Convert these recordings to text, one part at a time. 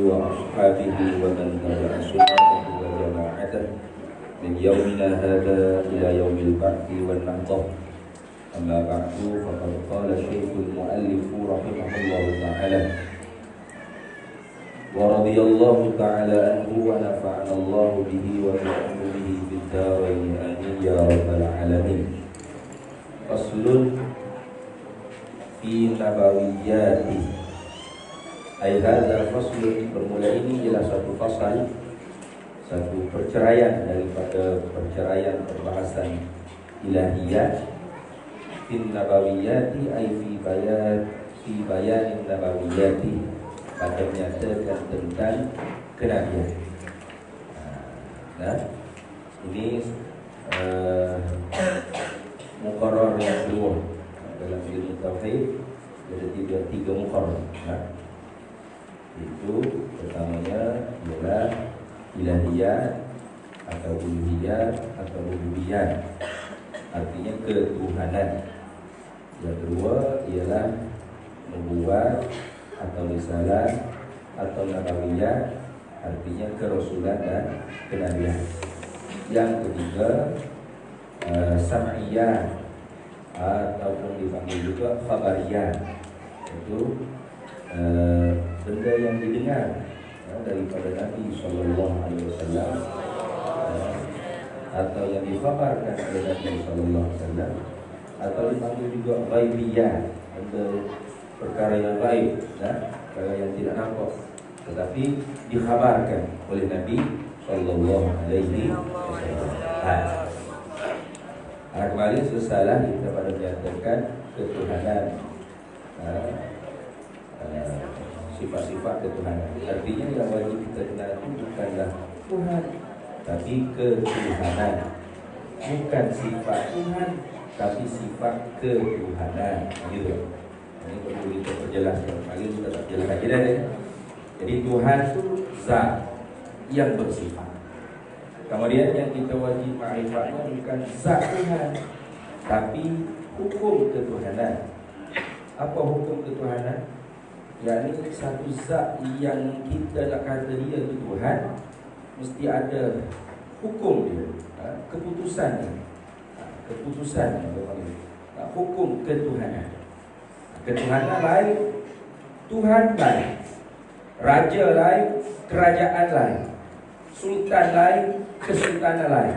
وأصحابه ومن تبع سنته وجماعته من يومنا هذا إلى يوم البعث والنهضة. أما بعد فقد قال الشيخ المؤلف رحمه الله تعالى ورضي الله تعالى عنه ونفعنا الله به وبعلومه في الدارين آمين يا رب العالمين. فصل في نبوياته. Ay hadza faslun, bermula ini ialah satu fasal, satu perceraian daripada perceraian perbahasan ilahiyat. Fin nabawiyati ay fi bayan nabawiyati, pada menyatakan tentang kenabian. Nah, ini muqarrar yang kedua dalam ilmu tauhid. Ada tiga muqarrar. Itu pertamanya ialah ilahiyat atau uluhiyat atau rububiyat, artinya ketuhanan. Yang kedua ialah nubuwat atau risalah atau nabawiyat, artinya kerasulan dan kenabian. Yang ketiga sam'iyat ataupun dipanggil juga khabariyat, itu benda yang didengar daripada Nabi SAW atau yang dikhabarkan oleh Nabi SAW, atau dipanggil juga ghaibiyat, benda perkara yang gaib, perkara yang tidak nampak tetapi dikhabarkan oleh Nabi SAW. Kembali selesailah kita pada menyatakan ketuhanan, sifat-sifat ketuhanan. Artinya yang wajib kita kenal itu bukanlah Tuhan, tapi ketuhanan. Bukan sifat Tuhan, tapi sifat ketuhanan. Gitu. Ini perlu kita perjelaskan. Kali kita tak jelas lagi dah. Jadi Tuhan itu zat yang bersifat. Kemudian yang kita wajib ma'rifatnya bukan zat Tuhan, tapi hukum ketuhanan. Apa hukum ketuhanan? Yakni satu zat yang kita nak kata dia itu Tuhan, mesti ada hukum dia, keputusan dia, hukum ketuhanan. Ketuhanan lain, Tuhan lain, raja lain, kerajaan lain, sultan lain, kesultanan lain.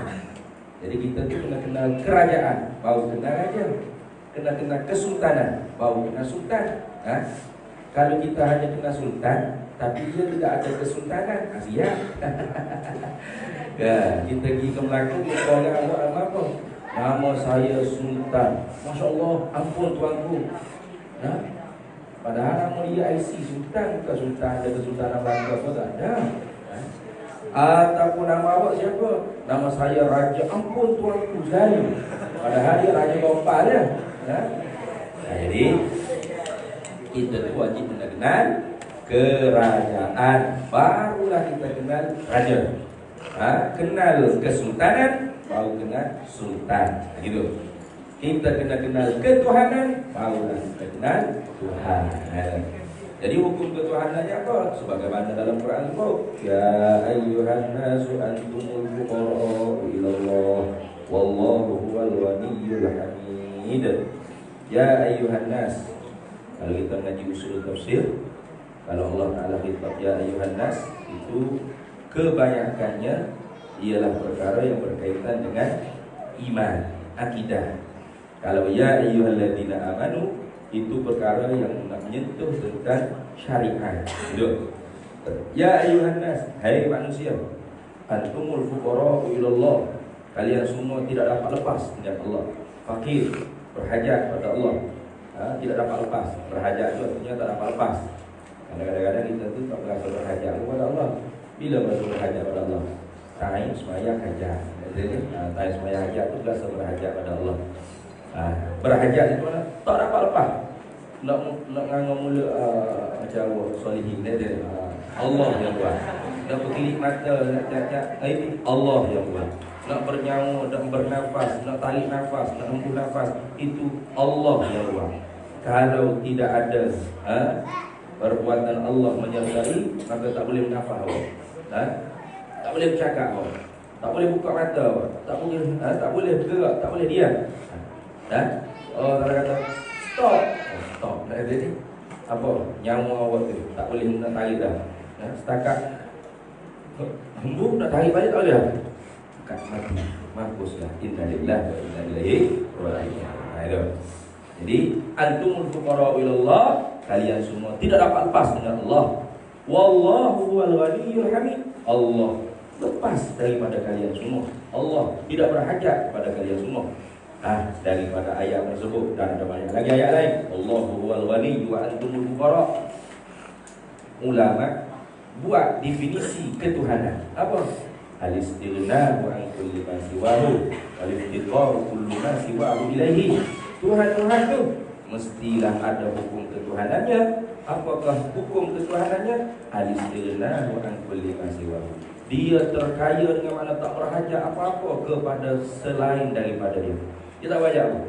Jadi kita tu kena kenal kerajaan, baru kenal raja. Kena kenal kesultanan, baru kenal sultan. Kalau kita hanya kenal sultan, tapi dia tidak ada kesultanan, siap. Kita pergi ke Melaka, kita orang apa? Nama saya Sultan. Masya Allah, ampun tuanku. Padahal nama dia IC Sultan, bukan Sultan. Ada kesultanan Melaka apa tak ada. Ataupun nama awak siapa? Nama saya Raja. Ampun tuanku, saya. Padahal dia Raja Bapa dia. Jadi kita tu wajib kenal kerajaan, barulah kita kenal raja. Kenal kesultanan, baru kenal sultan. Gitu. Kita kena kenal ketuhanan, barulah kita kenal Tuhan. Jadi hukum ketuhanannya apa? Sebagaimana dalam Quran itu, ya ayyuhan nasu antumul fuqara'u ilallah wallahu huwal ghaniyyul hamid. Ya ayyuhan nas. Kalau kita ngaji usul tafsir, kalau Allah Ta'ala khitab ya ayyuhan nas, itu kebanyakannya ialah perkara yang berkaitan dengan iman, akidah. Kalau ya ayyuhalladzina amanu, itu perkara yang menyentuh tentang syariat. Ya ayyuhan nas, hai manusia, antumul fuqara'u ilallah, kalian semua tidak dapat lepas dengan Allah. Fakir, berhajat pada Allah. Tidak dapat lepas. Berhajat itu artinya tak dapat lepas. Kadang-kadang kita tu tak berasa berhajat kepada Allah. Bila berasa berhajat pada Allah? Time sembahyang hajat. Time sembahyang hajat tu berasa berhajat pada Allah. Berhajat itu mana? Tak dapat lepas. Nak nganggur mula macam solihin dia. Allah yang buat. Nak berkelip mata, nak cakap Allah yang buat. Nak bernyawa, nak bernafas, nak tarik nafas, nak hembus nafas, itu Allah yang buat. Kalau tidak ada perbuatan Allah menyertai, maka tak boleh menafah awak. Tak boleh bercakap awak. Tak boleh buka mata awak. Tak boleh bergerak, tak boleh diam. Oh, kalau kata stop. Stop. Nak kata ni apa? Nyawa awak tu tak boleh nak tarik dah. Setakat hembus nak tarik balik tak boleh dah. Kat mati. Mampuslah. Innalillahi wa inna ilaihi raji'un. Jadi antumul fuqara ilallah, kalian semua tidak dapat lepas dengan Allah. Wallahu huwal ghaniyyul hamid. Allah lepas daripada kalian semua. Allah tidak berhajat kepada kalian semua. Daripada ayat tersebut dan ada banyak lagi ayat lain. Allahu huwal ghaniyyu wa antumul fuqara. Ulama buat definisi ketuhanan. Apa? Al-istighna'u an kulli ma siwahu wal iftiqaru kullu ma siwahu ilaihi. Tuhan-Tuhan tu mestilah ada hukum ketuhanannya. Apakah hukum ketuhanannya? Al-istighna'u an kulli ma siwahu. Dia terkaya dengan mana tak berhajat apa-apa kepada selain daripada dia. Dia tak berhajat apa.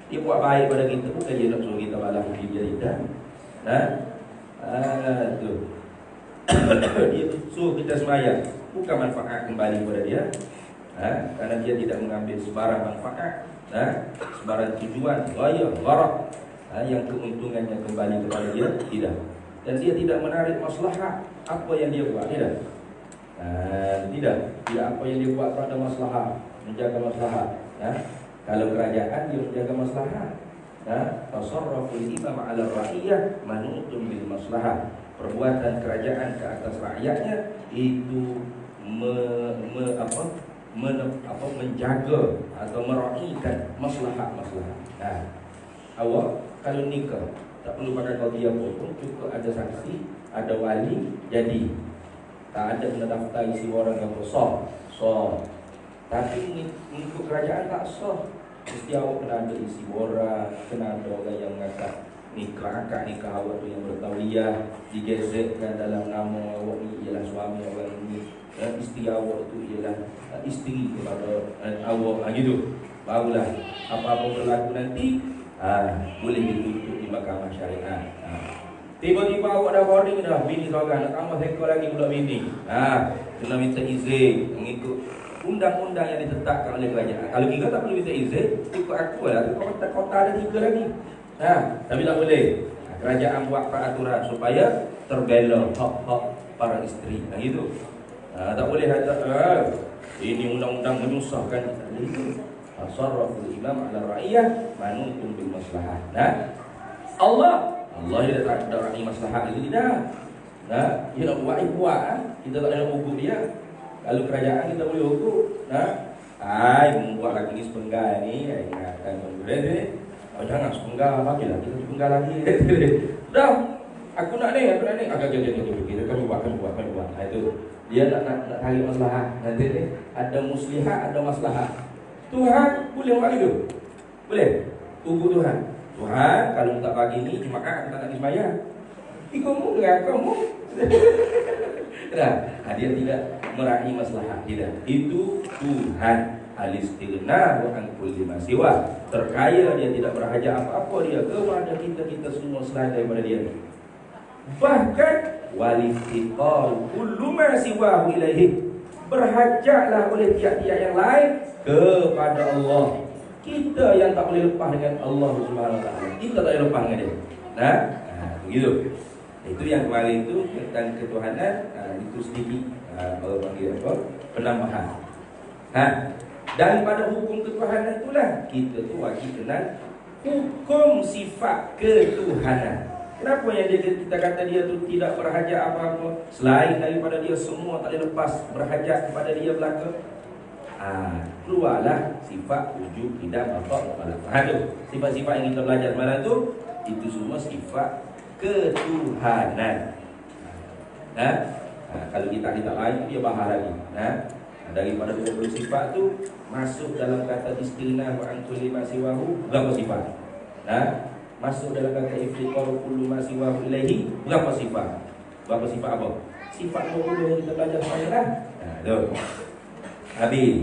Dia buat baik pada kita, bukan dia nak suruh kita balas budi dia tidak. Tu. Dia suruh kita sembahyang, bukan manfaat kembali kepada dia. Karena dia tidak mengambil sebarang manfaat, sebarang tujuan, gaya, gharak, yang keuntungannya kembali kepada dia, tidak. Dan dia tidak menarik maslahat apa yang dia buat, tidak. Tidak apa yang dia buat ada maslahat, menjaga maslahat. Kalau kerajaan dia menjaga maslahat. Tasarruful imam 'ala ar-ra'iyah manutun bil maslahat. Perbuatan kerajaan ke atas rakyatnya itu menjaga atau meraihkan maslahat-maslahat. Awak kalau nikah tak perlu pakai qadhiyah pun, cukup ada saksi, ada wali, jadi. Tak ada kena daftar isi orang yang besar. Tapi untuk kerajaan tak sah. Mesti awak kena ada isi orang, kena ada orang yang mengatakan akad nikah awak tu yang bertauliah, digezetkan dalam nama awak ni ialah suami orang ini, dan isteri awak tu ialah isteri kepada awak, gitu. Barulah apa-apa berlaku nanti boleh dituntut di mahkamah syariat. Tiba-tiba awak dah boarding dah, bini seorang nak tambah seekor lagi pula bini. Kena minta izin mengikut undang-undang yang ditetapkan oleh kerajaan. Kalau kita tak perlu minta izin, ikut aku lah. Kota ada 3 lagi. Tapi tak boleh. Kerajaan buat peraturan supaya terbela hak-hak para isteri. Gitu. Tak boleh kata ini undang-undang menyusahkan. Itu tasarruful imam 'ala ra'iyah manutun bil maslahat. Allah dia tak ada rakyat maslahat lagi tidak. Dia nak buat. Kita tak ada hukum dia. Kalau kerajaan kita boleh hukum. Membuat lagi ni sepenggal ni, ingatkan boleh. Jangan sepenggal, bagilah kita sepenggal lagi. Dah, aku nak ni. Kita kan buat. Itu dia nak tarik maslahat. Nanti ni ada muslihat, ada maslahat. Tuhan boleh buat gitu. Boleh. Tunggu Tuhan, kalau tak pagi ni Jumaat aku tak nak sembahyang. Ikutmu dengan kamu. Dia tidak meraih maslahat, tidak. Itu Tuhan. Al-istighna'u an kulli ma siwa. Terkaya, dia tidak berhajat apa-apa dia kepada kita semua selain daripada dia. Bahkan waliftiqal kullu ma siwahu ilaihi. Berhajatlah oleh tiap-tiap yang lain kepada Allah. Kita yang tak boleh lepas dengan Allah Subhanahu wa taala. Kita tak boleh lepas dengan dia. Begitu. Itu yang kemarin itu tentang ketuhanan. Itu sedikit orang panggil apa? Penambahan. Daripada hukum ketuhanan itulah kita tu wajib kenal hukum sifat ketuhanan. Kenapa yang kita kata dia tu tidak berhajat apa-apa selain daripada dia semua tak boleh lepas berhajat kepada dia belaka? Keluarlah sifat wujud, qidam, baqa' wa malak. Sifat-sifat yang kita belajar semalam tu, itu semua sifat ketuhanan. Kalau kita lain dia bahar lagi. Daripada 20 sifat tu masuk dalam kata istighna'u an kulli ma siwahu, berapa sifat? Masuk dalam kata iftiqaru kullu ma siwahu ilaihi, berapa sifat? Berapa sifat apa? Sifat 20 yang kita belajar semalam lah. Tu. Habis.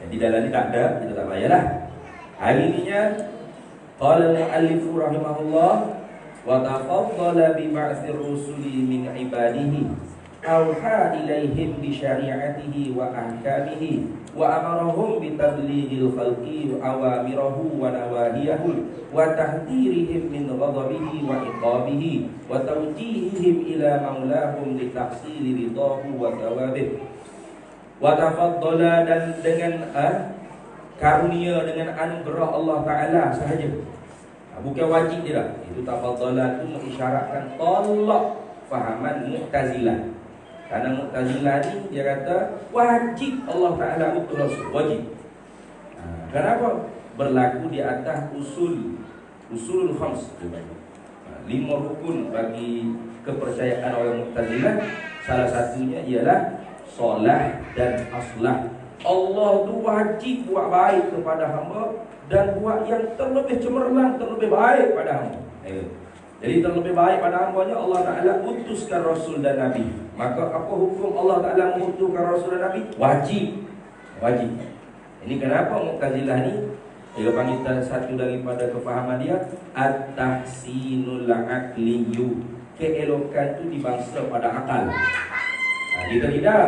Jadi dalam ni tak ada, kita tak payahlah. Hari ininya qala al-muallif rahimahullah wa tafaddala bi ba'tsir rusuli min ibadihi awha ilaihim bi syari'atihi wa ahkamihi wa amarahum bi tablighil khalqi awamirahu wa nawahiyahu wa tahdhirihim min ghadabihi wa iqabihi wa tawjihihim ila maulahum li tahsili ridahu wa thawabihi. Wa tafaddala, dan dengan karunia, dengan anugerah Allah Ta'ala sahaja, bukan wajib tidak. Itu tafaddala itu mengisyaratkan tolak fahaman Mu'tazilah. Karena Mu'tazilah ni dia kata wajib Allah Ta'ala utus Rasul, wajib. Kenapa? Berlaku di atas usulul khams, 5 rukun bagi kepercayaan orang Mu'tazilah. Salah satunya ialah solah dan aslah. Allah tu wajib buat baik kepada hamba dan buat yang terlebih cemerlang, terlebih baik pada hamba. Jadi terlebih baik pada hambanya Allah Ta'ala utuskan Rasul dan Nabi. Maka apa hukum Allah Ta'ala mengutuskan Rasul dan Nabi? Wajib. Ini kenapa Mu'tazilah ni dia panggil satu daripada kefahaman dia at-tahsinul aqliyu, keelokan tu dibangsa pada akal. Kita tidak.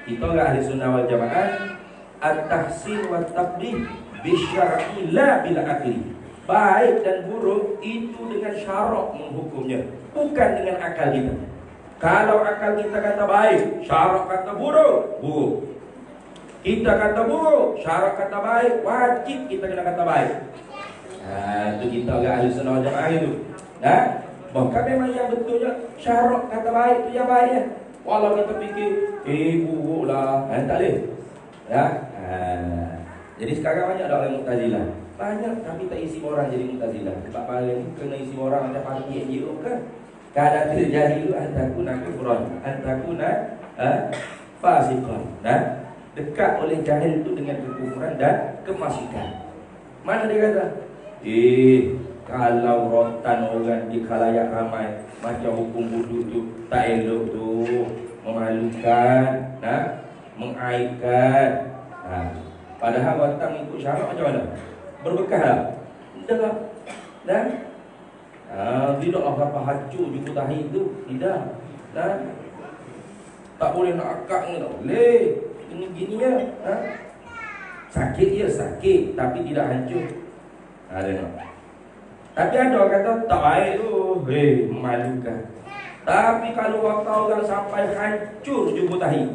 Kita orang ahli sunnah wal jamaah at-tahsin wa taqdim bisyar'i la bil aqli. Baik dan buruk itu dengan syarak menghukumnya, bukan dengan akal kita. Kalau akal kita kata baik, syarak kata buruk. Kita kata buruk, syarak kata baik, wajib kita kena kata baik. Itu kita orang ahli sunnah wal jamaah itu. Bahkan memang yang betulnya syarak kata baik itu yang baik ya. Walau kita fikir buruk lah, tak boleh. Jadi sekarang banyak dah orang Mu'tazilah. Banyak tapi tak isi orang jadi Mu'tazilah. Sebab paling ni kena isi orang macam parti NGO kan. Kadang terjadi dulu antakuna kufran, antakuna fasiqan. Dekat oleh jahil itu dengan kekufuran dan kefasikan. Mana dia kata? Kalau rotan orang di khalayak ramai macam hukum wudu tu tak elok tu, memalukan, mengaibkan. Padahal rotan ikut syarak macam mana? Berbekas lah. Tidak. Tidak apa hancur jumpa tahi itu. Tidak. Tak boleh nak akak ni, tak boleh. Ini gini ya. Sakit ya sakit, tapi tidak hancur. Tengok. Tapi ada orang kata tak baik tu, memalukan. Tapi kalau waktu orang sampai hancur jumpa tahi,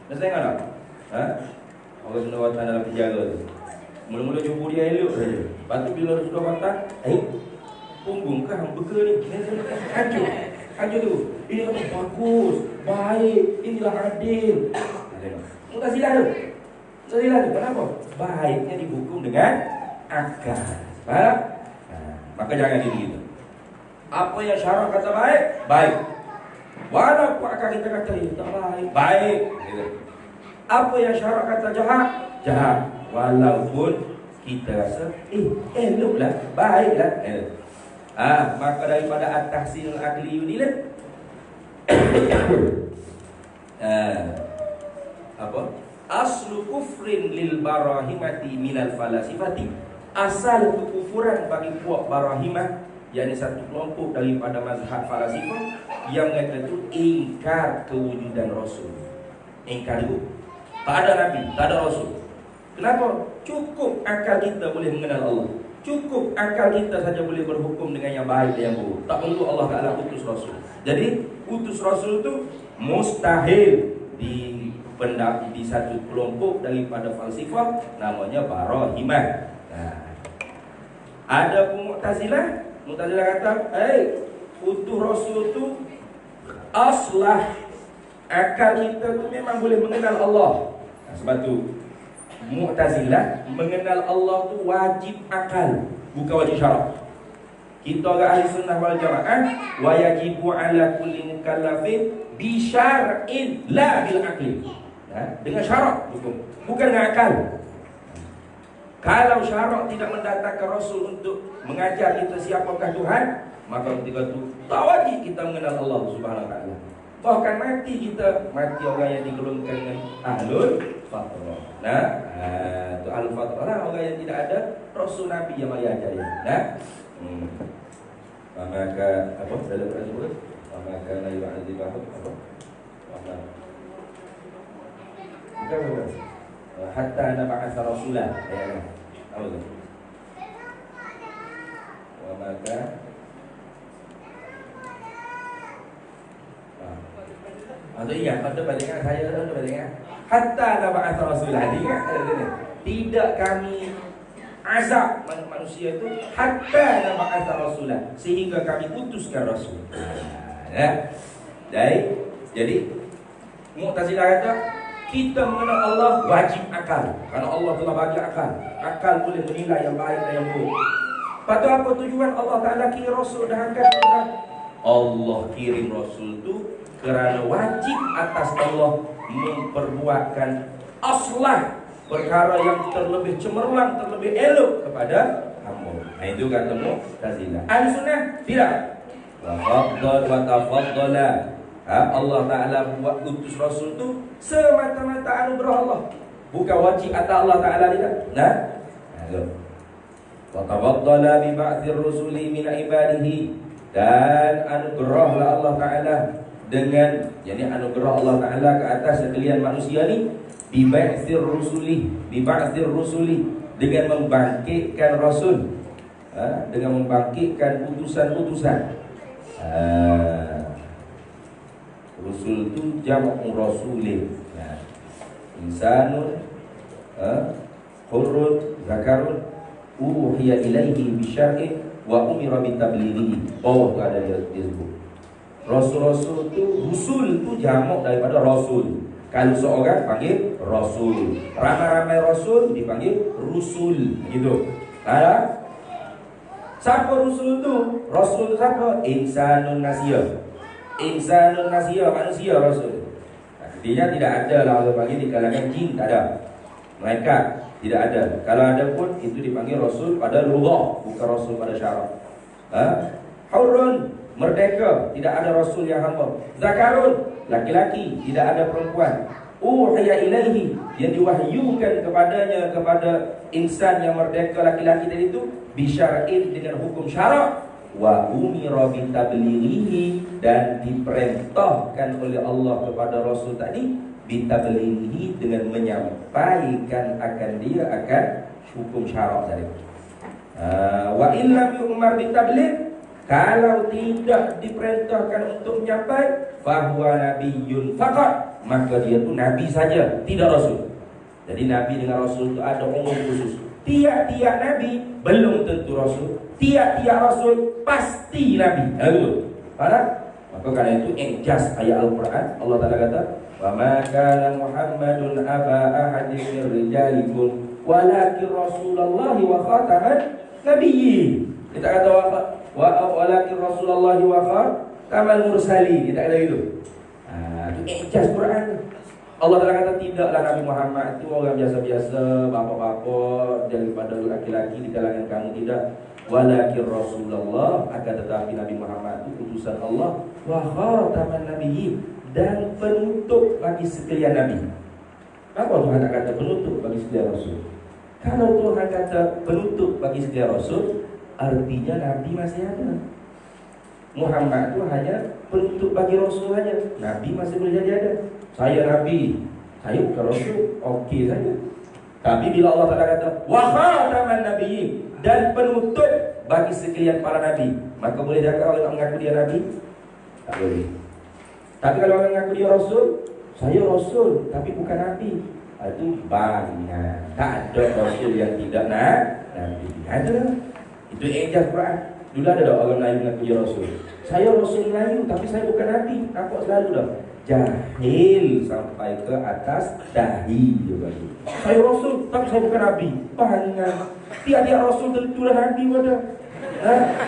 dah tengok tak? Orang sudah watan dalam penjara tu, mula-mula jumpa dia elok saja. Lepas tu bila sudah watan, punggung kan beka ni hancur. Hancur tu. Ini kata bagus, baik, inilah adil. Mu'tazilah tu. Kenapa? Baiknya dihukum dengan akal. Faham? Maka jangan gitu. Apa yang syarak kata baik, baik. Walaupun akal kita kata tak baik, baik. Apa yang syarak kata jahat, jahat. Walaupun kita rasa eloklah, baiklah. Maka daripada at-tahsinul aqli ni lah. Aslu kufrin lil barahimati minal falasifati. Asal kekufuran bagi puak barahimah, yakni satu kelompok daripada mazhab falasifah yang mereka itu ingkar kewujudan Rasul. Ingkar itu tak ada Nabi, tak ada Rasul. Kenapa? Cukup akal kita boleh mengenal Allah. Cukup akal kita saja boleh berhukum dengan yang baik dan yang buruk. Tak perlu Allah Ta'ala utus Rasul. Jadi utus Rasul itu mustahil di satu kelompok daripada falsafah namanya barahimah. Ada pun Mu'tazilah kata, utus Rasul itu aslah akal kita tu memang boleh mengenal Allah. Sebab tu Mu'tazilah mengenal Allah tu wajib akal, bukan wajib syarak. Kita orang ahli sunnah wal jamaah wa yajibu ala kulli mukallafin bi syar'in la bil aqli. Dengan syarak hukum, bukan dengan akal. Kalau syarak tidak mendatangkan Rasul untuk mengajar kita siapakah Tuhan, maka ketika itu tak wajib kita mengenal Allah Subhanahu wa taala. Bahkan mati kita, mati orang yang digolongkan dengan ahlul fatrah. Itu ahlul fatrah lah, orang yang tidak ada Rasul Nabi yang mari ajar dia. maka apa dalam Quran sebut maka la yu'adzibahu apa bukan hatta nab'atha rasulah ayat apa tu maka atau ingat pada balingan saya ada balingan hatta nab'atha rasulah ingat tidak kami azab manusia itu hatta nab'atha rasulah sehingga kami utuskan rasul. Ya. Jadi Mu'tazilah kata kita mengenal Allah wajib akal. Karena Allah telah bagi akal. Akal boleh menilai yang baik dan yang buruk. Lepas apa tujuan Allah Ta'ala kirim rasul dan angkat Allah kirim rasul itu kerana wajib atas Allah memperbuatkan aslah perkara yang terlebih cemerlang, terlebih elok kepada hamba. Nah itu kata Mu'tazilah. Ahlussunnah tidak. Wa faddal wa tafaddala. Allah Ta'ala buat utus rasul itu semata-mata anugerah Allah, bukan wajib atas Allah Ta'ala tidak. Nah, wa tafaddala bi ba'thir rusuli min ibadihi, dan anugerahlah Allah Ta'ala dengan, jadi anugerah Allah Ta'ala ke atas sekalian manusia ni bi ba'thir rusuli dengan membangkitkan rasul, dengan membangkitkan utusan-utusan. Rasul itu jamak rasulin. Insanun hurrun zakarun uhiya ilaihi bisyar'in wa umira bitablighihi. Oh, ada dia disebut. Rasul-rasul itu, rusul itu jamak daripada rasul. Kalau seorang panggil rasul, ramai-ramai rasul dipanggil rusul, gitu. Ada? Siapa rusul itu? Rasul itu siapa? Insanun nasiyah. Insanun nasiyah, manusia rasul. Artinya tidak ada lah Allah bagi di kalangan jin, tak ada. Malaikat tidak ada. Kalau ada pun itu dipanggil rasul pada lughah, bukan rasul pada syarak. Hurrun, merdeka, tidak ada rasul yang hamba. Zakarun, laki-laki, tidak ada perempuan. Uhiya ilaihi, yang diwahyukan kepadanya, kepada insan yang merdeka laki-laki tadi itu bisyar'in, dengan hukum syarak. Wa umira bitablighihi, dan diperintahkan oleh Allah kepada Rasul tadi bitablighihi, dengan menyampaikan akan dia akan hukum syarak tadi. Wa illam yu'mar bitabligh, kalau tidak diperintahkan untuk menyampai, fahuwa nabiyyun faqat, maka dia itu nabi saja, tidak rasul. Jadi nabi dengan rasul itu ada umum khusus. Tiap-tiap nabi belum tentu rasul, tiap-tiap rasul pasti nabi. Faham? Maka karena itu ijaz ayat Al-Quran, Allah Ta'ala kata, wa ma kana Muhammadun aba ahadin min rijalikum walakin Rasulullah wa khataman nabiyyin. Kita kata walakin Rasulullah wa khataman mursalin. Kita kata itu. Itu ijaz Quran. Allah Ta'ala kata tidaklah Nabi Muhammad itu orang biasa-biasa, bapak-bapak daripada laki-laki di kalangan kamu, tidak. Walakin Rasulullah, akan tetapi Nabi Muhammad itu utusan Allah, wa khataman nabiyyin, dan penutup bagi sekalian nabi. Apa Tuhan tak kata penutup bagi sekalian rasul? Kalau Tuhan kata penutup bagi sekalian rasul, artinya nabi masih ada. Muhammad itu hanya penutup bagi rasul saja. Nabi masih boleh jadi ada. Saya nabi, saya bukan rasul, okey saja. Tapi bila Allah Ta'ala kata wa khataman nabiyyin, dan penutup bagi sekalian para nabi, maka boleh tak orang nak mengaku dia nabi? Tak boleh. Tapi kalau orang mengaku dia rasul, saya rasul tapi bukan nabi, itu banyak. Tak ada rasul yang tidak nabi. Ada. Itu ijaz Quran. Dulu ada tak orang Melayu mengaku dia rasul? Saya rasul Melayu tapi saya bukan nabi. Nampak selalu dah. Jahil sampai ke atas dahi juga. Saya rasul tapi saya bukan nabi. Banyak. Tiap-tiap rasul tentulah nabi pada.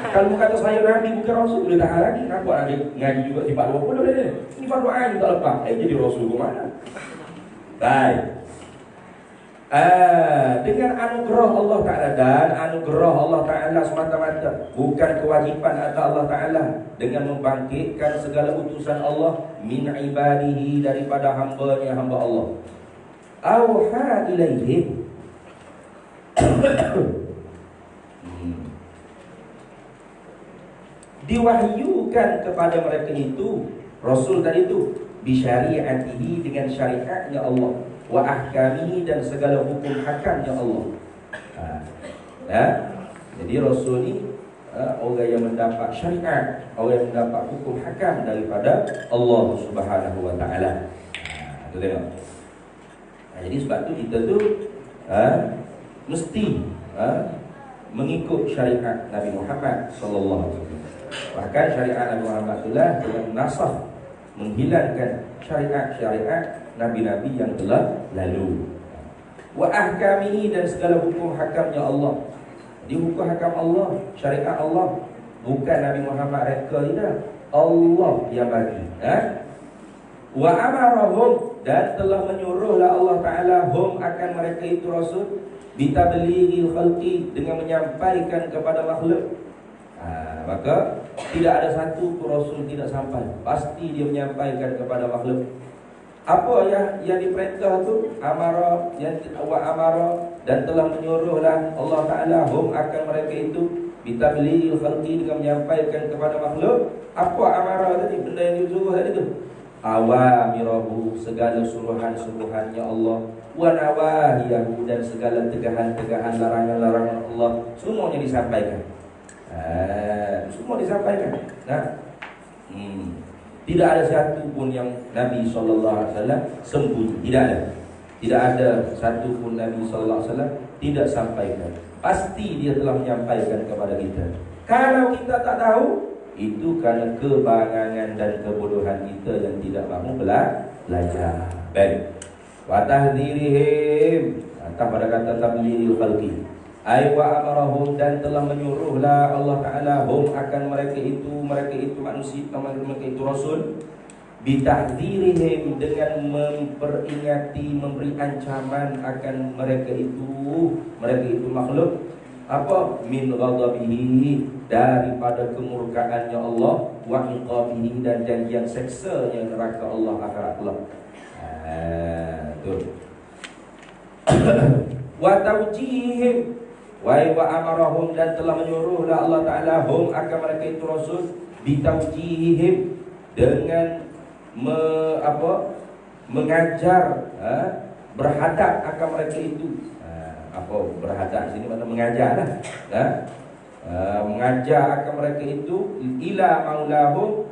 Kalau kata saya nabi bukan rasul, boleh tahan lagi. Nampak ada ngaji juga sifat 20 dia. Ini fardu ain tak lepas. Jadi rasul ke mana? Baik. Dengan anugerah Allah Ta'ala, dan anugerah Allah Ta'ala semata-mata, bukan kewajipan atas Allah Ta'ala, dengan membangkitkan segala utusan Allah min ibadihi, daripada hamba-Nya, hamba Allah. Auha ilaihi, diwahyukan kepada mereka itu Rasul tadi itu bisyariatihi, dengan syariatnya Allah, wa ahkamihi, dan segala hukum hakamnya Allah. Jadi Rasul ni orang yang mendapat syariat, orang yang mendapat hukum hakam daripada Allah Subhanahu wa taala. Itu tengok. Jadi sebab tu kita tu mesti mengikut syariat Nabi Muhammad sallallahu alaihi wasallam. Bahkan syariat Nabi Muhammad itulah telah menasakh, menghilangkan syariat-syariat nabi-nabi yang telah lalu. Wa ahkamihi, dan segala hukum hakamnya Allah. Di hukum hakam Allah, syariat Allah, bukan Nabi Muhammad reka tidak, Allah yang bagi. Wa amarahum, dan telah menyuruhlah Allah Ta'ala hum, akan mereka itu Rasul, bitablighil khalqi, dengan menyampaikan kepada makhluk. Maka tidak ada satu pun Rasul tidak sampai, pasti dia menyampaikan kepada makhluk. Apa yang diperintah tu? Amara, wa amara, dan telah menyuruhlah Allah Ta'ala hum, akan mereka itu, bitablighil khalqi, dengan menyampaikan kepada makhluk. Apa amara tadi? Benda yang disuruh tadi tu. Awamirahu, segala suruhan-suruhannya Allah, wa nawahiyahu, dan segala tegahan-tegahan, larangan-larangan Allah, semuanya disampaikan. Semua disampaikan. Tidak ada satu pun yang Nabi SAW sembunyi. Tidak ada satu pun Nabi SAW tidak sampaikan. Pasti dia telah menyampaikan kepada kita. Kalau kita tak tahu, itu kerana kebangangan dan kebodohan kita yang tidak mahu belajar. Baik. Wa tahdhirihim, atas pada kata tablighil khalqi, ay wa amarahum, dan telah menyuruhlah Allah Ta'ala hum, akan mereka itu manusia, mereka itu Rasul, bitahdhirihim, dengan memperingati, memberi ancaman akan mereka itu makhluk. Apa? Min ghadabihi, daripada kemurkaannya Allah, wa iqabihi, dan janjian seksanya neraka Allah akhirat Allah. Betul. Wa tawjihim, wa amarahum, dan telah menyuruhlah Allah Ta'ala hum, akan mereka itu Rasul, bitawjihihim, dengan mengajar, berhadap akan mereka itu. Apa berhadap sini makna mengajar lah. Mengajar akan mereka itu ila maulahum,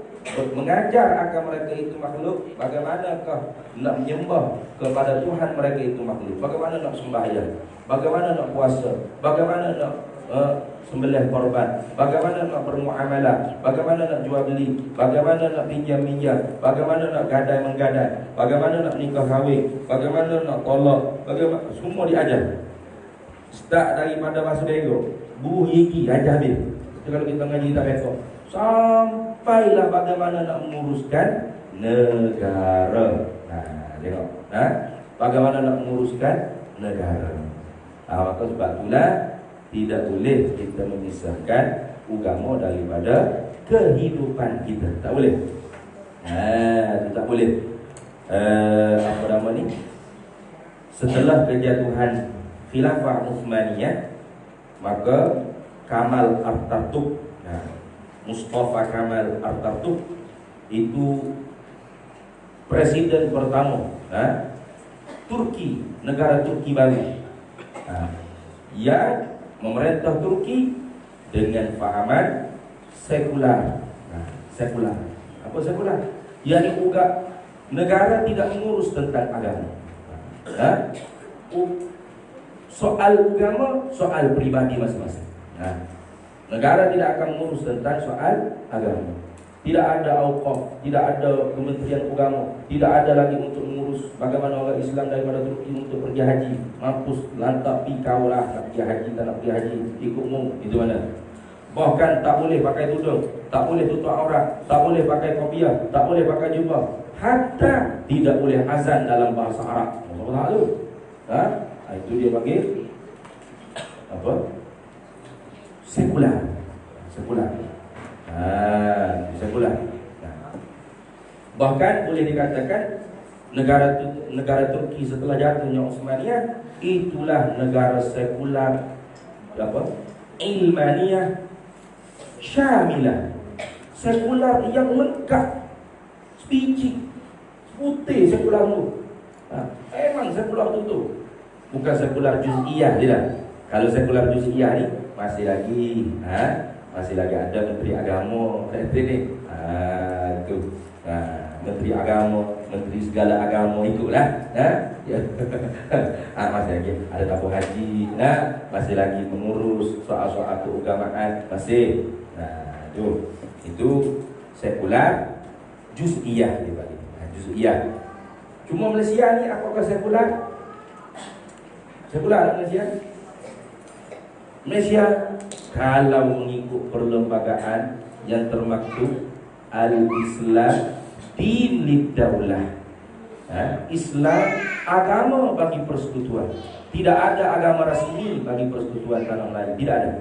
mengajar akan mereka itu makhluk bagaimanakah nak menyembah kepada Tuhan mereka itu makhluk, bagaimana nak sembahyang, bagaimana nak puasa, bagaimana nak sembelih korban, bagaimana nak bermuamalah, bagaimana nak jual beli, bagaimana nak pinjam-minjam, bagaimana nak gadai-menggadai, bagaimana nak nikah kahwin, bagaimana nak tolak, bagaimana, semua diajar. Start daripada masa dego, buruh yiki, ajar habis. Kalau kita ngaji tak besok, sampailah bagaimana nak menguruskan negara. Tengok, bagaimana nak menguruskan negara. Maka sebab itulah tidak boleh kita memisahkan agama daripada kehidupan kita. Tak boleh. Tak boleh. Apa nama ni? Setelah kejatuhan Khilafah Uthmaniyah, maka Kamal Atatürk, Mustafa Kamal Atatürk itu presiden pertama Turki, negara Turki baru, yang memerintah Turki dengan fahaman sekular. Sekular. Apa sekular? Yang juga negara tidak mengurus tentang agama. Soal agama, soal pribadi masing-masing. Negara tidak akan mengurus tentang soal agama. Tidak ada auqaf, tidak ada kementerian agama, tidak ada lagi untuk mengurus bagaimana orang Islam daripada Turki untuk pergi haji. Mampus lantak pikau lah, nak pergi haji, tak nak pergi haji, ikut umum, itu mana. Bahkan tak boleh pakai tudung, tak boleh tutup aurat, tak boleh pakai kopiah, tak boleh pakai jubah, hatta tidak boleh azan dalam bahasa Arab. Apa tak tu? Itu dia panggil apa? Sekular. Sekular. Sekular. Bahkan boleh dikatakan negara Turki setelah jatuhnya Uthmaniyah itulah negara sekular, apa? Ilmaniyah syamilah. sekular yang lengkap, spicik, putih sekular itu. Emang sekular itu bukan sekular juz'iyah, tidak. Kalau sekular juz'iyah ni masih lagi ada menteri agama, ini, itu, menteri agama, menteri segala agama ikutlah, ya. Masih lagi ada tabung haji, masih lagi mengurus soal-soal keagamaan, masih. Itu sekular juz'iyah, juz'iyah. Cuma Malaysia ni apakah sekular? Sekular Malaysia kalau mengikut perlembagaan yang termaktub Al-Islam Din Daulah, Islam agama bagi persekutuan. Tidak ada agama rasmi bagi persekutuan tanah Melayu, tidak ada.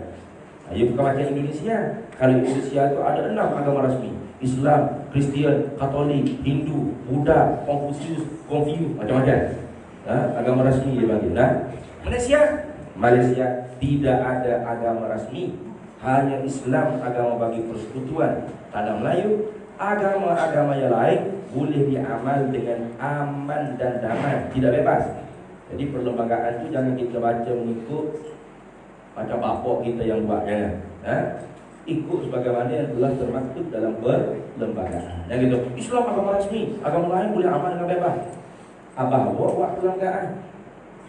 Ya, bukan macam Indonesia. Kalau Indonesia itu ada 6 agama rasmi: Islam, Kristian, Katolik, Hindu, Buddha, Konfusius, macam-macam. Agama rasmi dia bagi. Malaysia tidak ada agama rasmi, hanya Islam agama bagi persekutuan tanah Melayu. Agama-agama yang lain boleh diamal dengan aman dan damai, tidak bebas. Jadi perlembagaan itu jangan kita baca mengikut macam bapak kita yang buat, jangan. Ikut sebagaimana yang telah termaktub dalam perlembagaan. Yang gitu, Islam agama rasmi, agama lain boleh aman dengan bebas. Abah buat perlembagaan.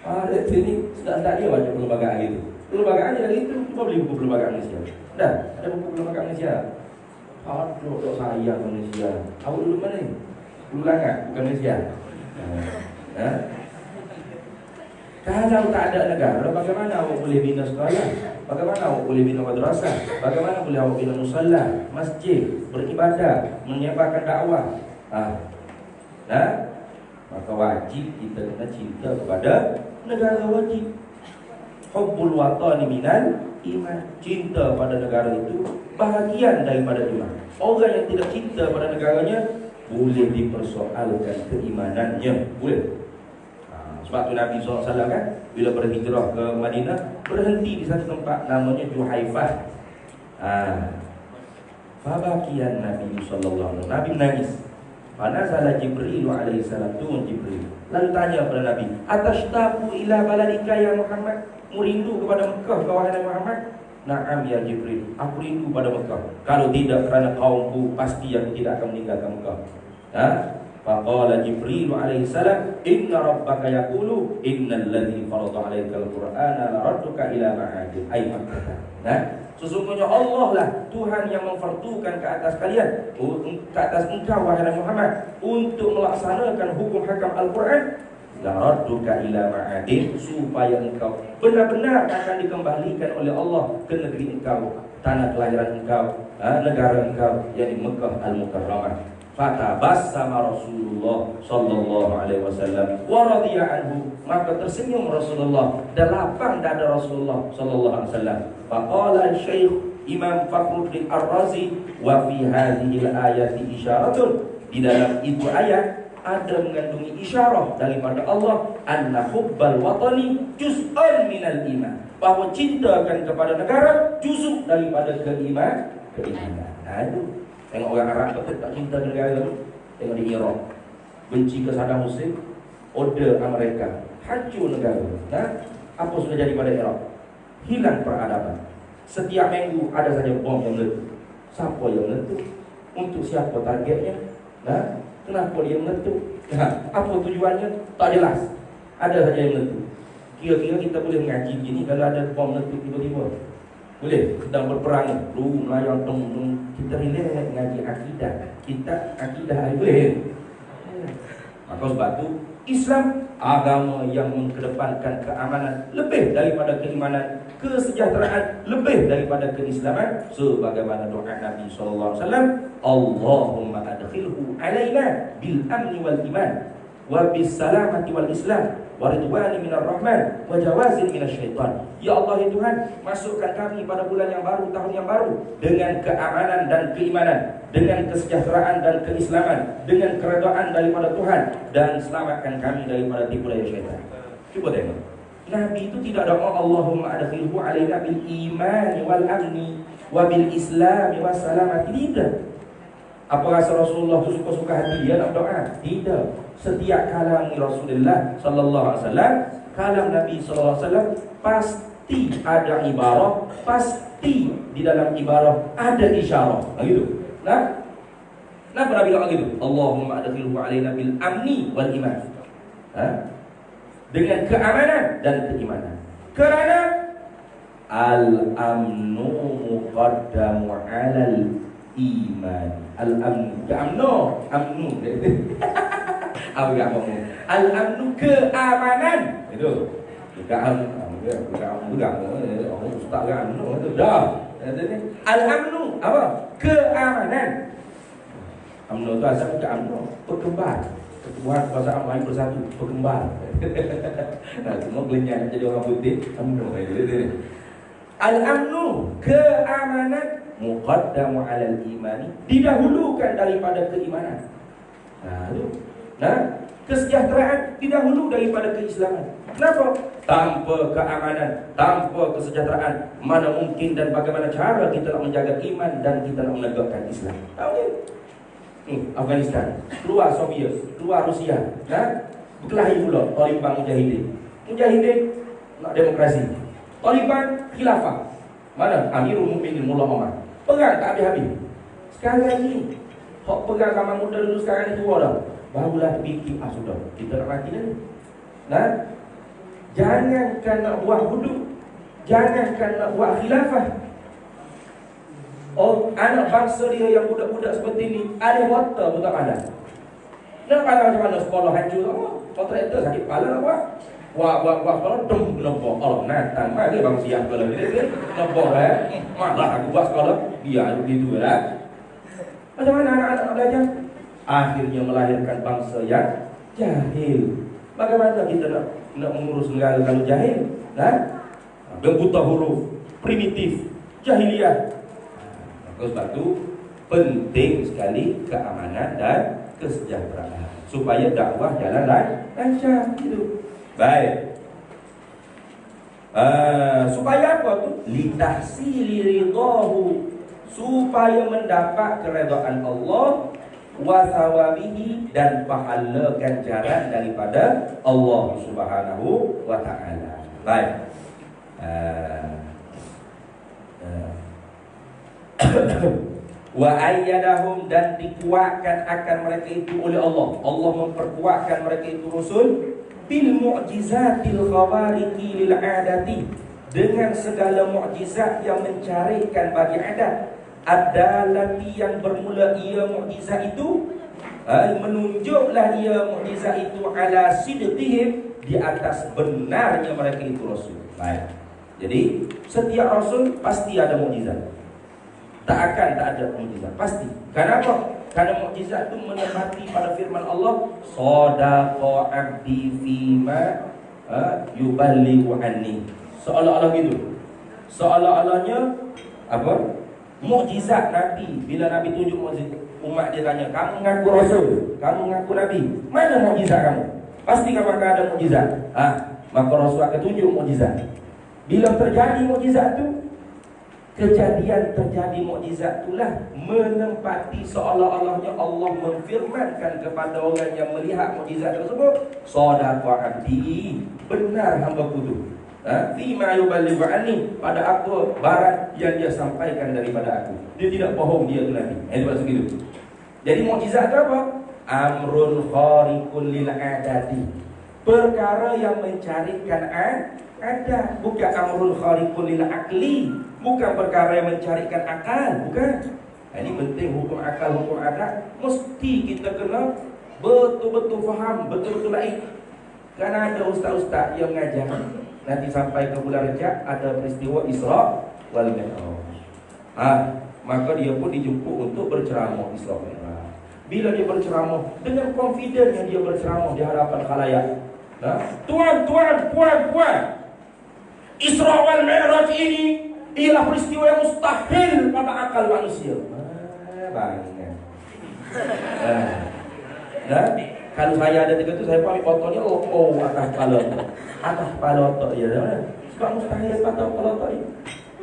Ada sini sedang-sedang dia baca perlembagaan gitu. Perlembagaan yang itu, cuba beli buku perlembagaan Malaysia. Ada buku perlembagaan Malaysia. Aduh, dok sayang Malaysia. Awak dulu mana ni? Dulu Langat, bukan Malaysia. Kalau tak ada negara, bagaimana awak boleh bina sekolah? Bagaimana awak boleh bina madrasah? Bagaimana boleh awak bina musalla, masjid, beribadah, menyebarkan dakwah? Maka wajib kita kena cinta kepada negara, wajib. Hubbul watani minal iman. Cinta pada negara itu bahagian daripada iman. Orang yang tidak cinta pada negaranya boleh dipersoalkan keimanannya, boleh. Sebab tu Nabi SAW kan, bila berhijrah ke Madinah, berhenti di satu tempat namanya Juhaifah. Fabakian Nabi SAW, Nabi menangis. Fanazala Jibril alaihi salam, turun Jibril. Lalu tanya kepada Nabi, atashtaku ila baladika ya Muhammad? Mu rindu kepada Mekah kau wahai Muhammad? Na'am ya Jibril, aku rindu pada Mekah. Kalau tidak kerana kaumku, pasti aku tidak akan meninggalkan Mekah. Faqala Jibril alaihi salam, inna rabbaka yaqulu innal ladzi farada 'alaikal qur'ana laradduka ila ma'adin ay Makkah. Sesungguhnya Allah lah Tuhan yang memfardukan ke atas kalian, ke atas engkau wahai Muhammad, untuk melaksanakan hukum hakam Al-Quran. Laradduka ila ma'adin, supaya engkau benar-benar akan dikembalikan oleh Allah ke negeri engkau, tanah kelahiran engkau, negara engkau, yakni Mekah Al-Mukarramah. Fatabassama Rasulullah sallallahu alaihi wasallam wa radiya anhu, maka tersenyum Rasulullah dan lapang dada Rasulullah sallallahu alaihi wasallam. Faqala Syekh Imam Fakhruddin Ar-Razi, wa fi hadhihi al-ayati isyaratun, di dalam itu ayat ada mengandungi isyarah daripada Allah, anna hubbal watani juz'un minal iman, bahawa cintakan kepada negara juzuk daripada keimanan. Itu tengok orang Arab betul tak cinta negara tu. Tengok di Iraq, benci ke Saddam Hussein, order Amerika, hancur negara. Apa sudah jadi pada Iraq? Hilang peradaban. Setiap minggu ada saja bom yang meletup. Siapa yang meletup? Untuk siapa targetnya? Kenapa dia meletup? Apa tujuannya? Tak jelas. Ada saja yang meletup. Kira-kira kita boleh mengaji begini kalau ada bom meletup tiba-tiba? Boleh? Sedang berperang, melayang tung-tung, kita relax mengaji akidah. Kita akidah boleh. Maka sebab itu Islam agama yang mengedepankan keamanan lebih daripada keimanan, kesejahteraan lebih daripada keislaman, sebagaimana doa Nabi sallallahu alaihi wasallam, Allahumma adkhilhu alaina bil amni wal iman wa bis salamati wal islam wa ridwani minar rahman wa jawazin minasyaitan. Ya Allah ya Tuhan, masukkan kami pada bulan yang baru, tahun yang baru, dengan keamanan dan keimanan, dengan kesejahteraan dan keislaman, dengan keredaan daripada Tuhan, dan selamatkan kami daripada tipu daya syaitan. Cuba tengok, Nabi itu tidak doa Allahumma adkhilhu alaina bil imani wal amni wa bil islami was salamati, tidak. Apa rasa Rasulullah tu suka-suka hati dia nak doa? Tidak. Setiap kalam Rasulullah sallallahu alaihi wasallam, kalam Nabi sallallahu alaihi wasallam pasti ada ibarah, pasti di dalam ibarah ada isyarah. Begitu. Nah, kenapa Nabi doa gitu? Allahumma adkhilhu alaina bil amni wal iman. Dengan keamanan dan keimanan. Kerana al-amnu muqaddamu 'alal iman. Al-amnu, amnu. Apa kamu? Al-amnu keamanan. Itu. Orang ustaz kan itu dah. Al-amnu apa? Keamanan. Amnu itu asal bukan amnu, berkembang. Buat bahasa Melayu bersatu, berkembang. Nah, semua gelenyang jadi orang putih, amnu itu. Al-amnu, keamanan muqaddamu 'alal imani, didahulukan daripada keimanan. Nah, kesejahteraan didahulu daripada keislaman. Kenapa? Tanpa keamanan, tanpa kesejahteraan, mana mungkin dan bagaimana cara kita nak menjaga iman dan kita nak menegakkan Islam? Tahu ni? Afghanistan, keluar Soviet, keluar Rusia, berkelahi pula Taliban Mujahidin. Mujahidin nak demokrasi, Taliban khilafah. Mana Amirul Mukminin Mullah Omar perang tak habis-habis. Sekarang ni hok pegang zaman muda dulu, sekarang ni tua dah, barulah fikir sudah kita nak mati dah. Nah, jangankan nak buat hudud, jangankan nak buat khilafah. Oh, anak bangsa dia yang budak-budak seperti ni ada water pun tak pandai. Nak pandai macam mana sekolah hancur. Kontraktor sakit kepala nak buat. Buat sekolah dum nombor. Allah natang mari bang siap kalau dia nombor malah aku buat sekolah biar begitu lah. Macam mana anak-anak nak belajar? Akhirnya melahirkan bangsa yang jahil. Bagaimana kita nak mengurus negara kalau jahil? Yang buta huruf, primitif, jahiliyah. Sebab itu penting sekali keamanan dan kesejahteraan supaya dakwah jalan lancar gitu. Baik. Supaya apa tu? Litahsili ridahu, supaya mendapat keredaan Allah wa thawabihi, dan pahala ganjaran daripada Allah Subhanahu wa taala. Baik. Wa ayyadahum, dan dikuatkan akan mereka itu oleh Allah. Allah memperkuatkan mereka itu Rasul bil mu'jizatil khawariqi lil adati, dengan segala mukjizat yang mencarikan bagi adat. Adalati, yang bermula ia mukjizat itu, menunjuklah ia mukjizat itu ala sidqihim, di atas benarnya mereka itu Rasul. Baik. Jadi setiap Rasul pasti ada mukjizat. Tak ada mukjizat, pasti. Kenapa? Karena mukjizat itu menempati pada firman Allah, sadaqa abdi fima yuballighu anni. Seolah-olah gitu. Seolah-olahnya apa? Mukjizat Nabi. Bila Nabi tunjuk mukjizat, umat dia tanya, kamu ngaku Rasul, kamu ngaku Nabi, mana mukjizat kamu? Pasti kamu akan ada mukjizat. Maka Rasul akan tunjuk mukjizat. Bila terjadi mukjizat itu, kejadian terjadi mukjizat itulah menempati seolah-olahnya Allah menfirmankan kepada orang yang melihat mukjizat tersebut, sadaqa abdi, benar hamba-Ku itu, fima yuballighu anni, pada apa barang yang dia sampaikan daripada aku. Dia tidak bohong, dia itu Nabi. Itu maksud itu. Jadi mukjizat itu apa? Amrun khariqun lil adati, perkara yang mencarikan ada, bukan amrul khariqun lil aqli, bukan perkara yang mencarikan akal, bukan. Ini penting, hukum akal, hukum adat mesti kita kena betul-betul faham, betul-betul baik. Karena ada ustaz-ustaz yang mengajar, nanti sampai ke bulan Rejab ada peristiwa Isra wal Mi'raj. Maka dia pun dijemput untuk berceramah Isra wal Mi'raj. Bila dia berceramah, dengan confident yang dia berceramah di hadapan khalayak, tuan-tuan, puan-puan, Isra wal Mi'raj ini ialah peristiwa yang mustahil pada akal manusia. Banyak. Kalau saya ada dekat tu, saya ambil fotonya, atas kepala otak je. Sebab mustahil pada kepala otak ni.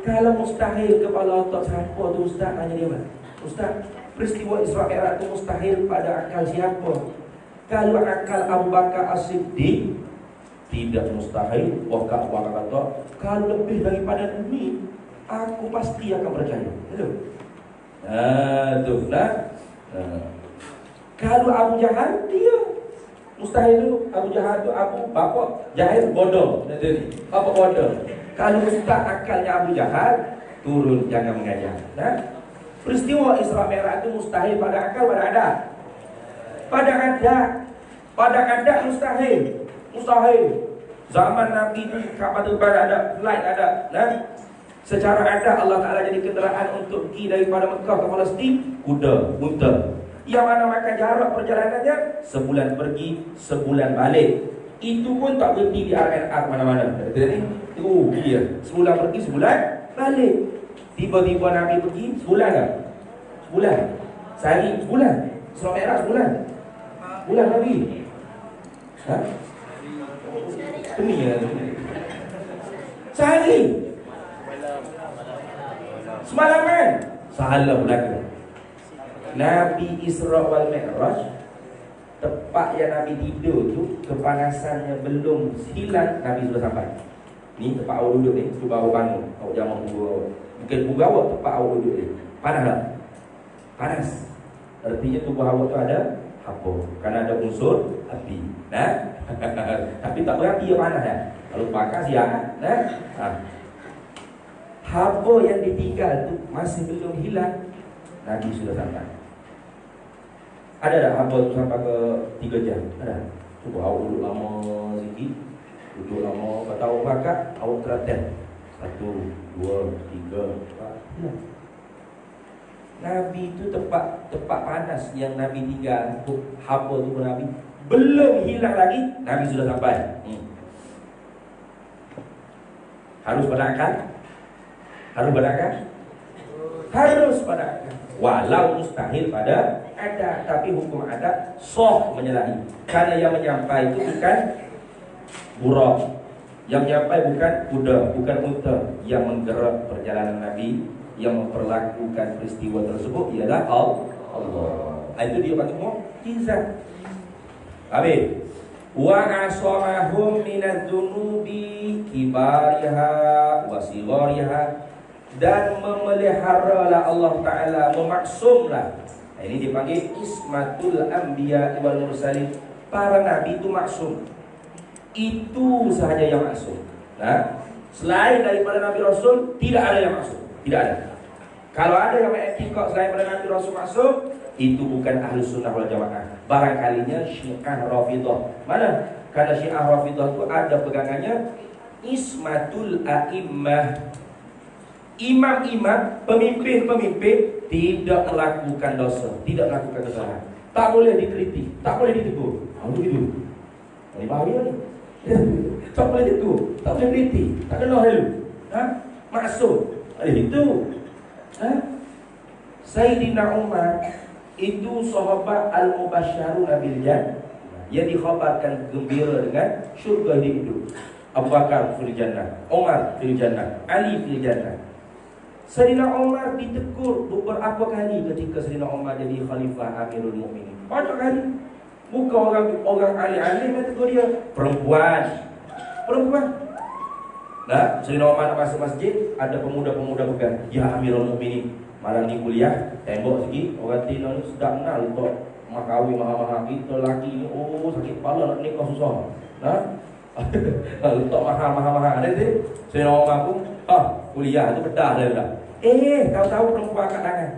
Kalau mustahil kepala otak, siapa tu ustaz? Tanya dia, Ustaz, peristiwa Isra Mi'raj itu mustahil pada akal siapa? Kalau akal Abu Bakar As-Siddiq tidak mustahil. Waktu Abu Bakar kata, kalau lebih daripada ini, aku pasti akan percaya. Betul? Tuh, kalau Abu Jahal dia mustahil itu. Abu Jahal itu bapak jahil bodoh. Bapak bodoh. Kalau ustaz akalnya Abu Jahal, turun jangan mengajar. Peristiwa Isra Mi'raj itu mustahil pada akal, pada ada. Pada ada mustahil. Zaman Nabi itu kapal terbang ada, flight ada. Secara ada Allah Ta'ala jadi kenderaan untuk pergi daripada Mekah ke Palestin, kuda, unta. Yang mana makan jarak perjalanannya sebulan pergi, sebulan balik. Itu pun tak berhenti di RNR mana-mana. Itu dia. Sebulan pergi, sebulan balik. Tiba-tiba Nabi pergi sebulan tak? Sebulan. Sehari sebulan. Isra Mi'raj sebulan. Bulan Nabi. Ini ya. Sehari. Semalaman. Salah belaka. Nabi Isra wal Mi'raj, tepat yang Nabi tidur tu, kepanasannya belum hilang, Nabi sudah sampai. Ni tempat awak duduk ni, tu baru bangun. Awak jangan bukan buka awak, tempat awak duduk ni. Panas tak? Panas. Artinya tubuh awak tu ada apa? Kerana ada unsur api. Tapi tak berarti dia panas ya. Kalau bakar siang, apa yang ditinggal tu masih belum hilang, Nabi sudah sampai. Ada tak haba tu sampai ke 3 jam? Ada. Cuba awak duduk lama sikit. Duduk lama, kata awak bakar, awak teraten 1, 2, 3, 4. Nabi tu tepat panas yang Nabi tinggal. Haba tu pun Nabi belum hilang lagi, Nabi sudah sampai. Harus pada akal? Harus pada akal? Harus pada akal. Walau mustahil pada adat, tapi hukum adat sah menyalahi. Karena yang menyampai itu bukan burak, yang menyampai bukan kuda, bukan unta. Yang menggerak perjalanan Nabi, yang memperlakukan peristiwa tersebut ialah Allah. Itu dia panggil mukjizat. Habis. Wa asamahum minadz-dzunubi kibariha wa sighariha, dan memeliharalah Allah Ta'ala, memaksumlah. Ini dipanggil ismatul anbiya wal mursalin. Para nabi itu maksum. Itu sahaja yang maksum. Selain daripada Nabi Rasul, tidak ada yang maksum. Tidak ada. Kalau ada yang mengiktikad selain daripada Nabi Rasul maksum, itu bukan Ahlus Sunnah wal Jamaah. Barangkalinya Syiah Rafidah. Mana? Karena Syiah Rafidah itu ada pegangannya ismatul a'immah. Imam-imam, pemimpin-pemimpin tidak melakukan dosa, tidak melakukan kesalahan. Tak boleh dikritik, tak boleh ditegur. Begitu. Ini bahaya ni. Tak boleh ditegur, tak boleh kritik, tak kena halu. Maksud. Itu. Sayyidina Umar itu sahabat al-mubasysyarun bil jannah, yang dikhabarkan gembira dengan syurga hidup. Abu Bakar fil jannah, Umar fil jannah, Ali fil jannah. Sayyidina Umar ditegur beberapa kali ketika Sayyidina Umar jadi khalifah Amirul Mukminin. Banyak kali. Bukan orang alim-alim yang tegur dia, perempuan. Sayyidina Umar nak masuk masjid, ada pemuda-pemuda pegang, "Ya Amirul Mukminin, malam ni kuliah, tembok sikit, orang Tino ni sedap kenal untuk makawi mahal-mahal. Kita lelaki ni, sakit kepala nak nikah susah. Untuk mahal-mahal ada tu. Sayyidina Umar pun, kuliah tu bedah dah. Tahu-tahu perempuan kat tangan.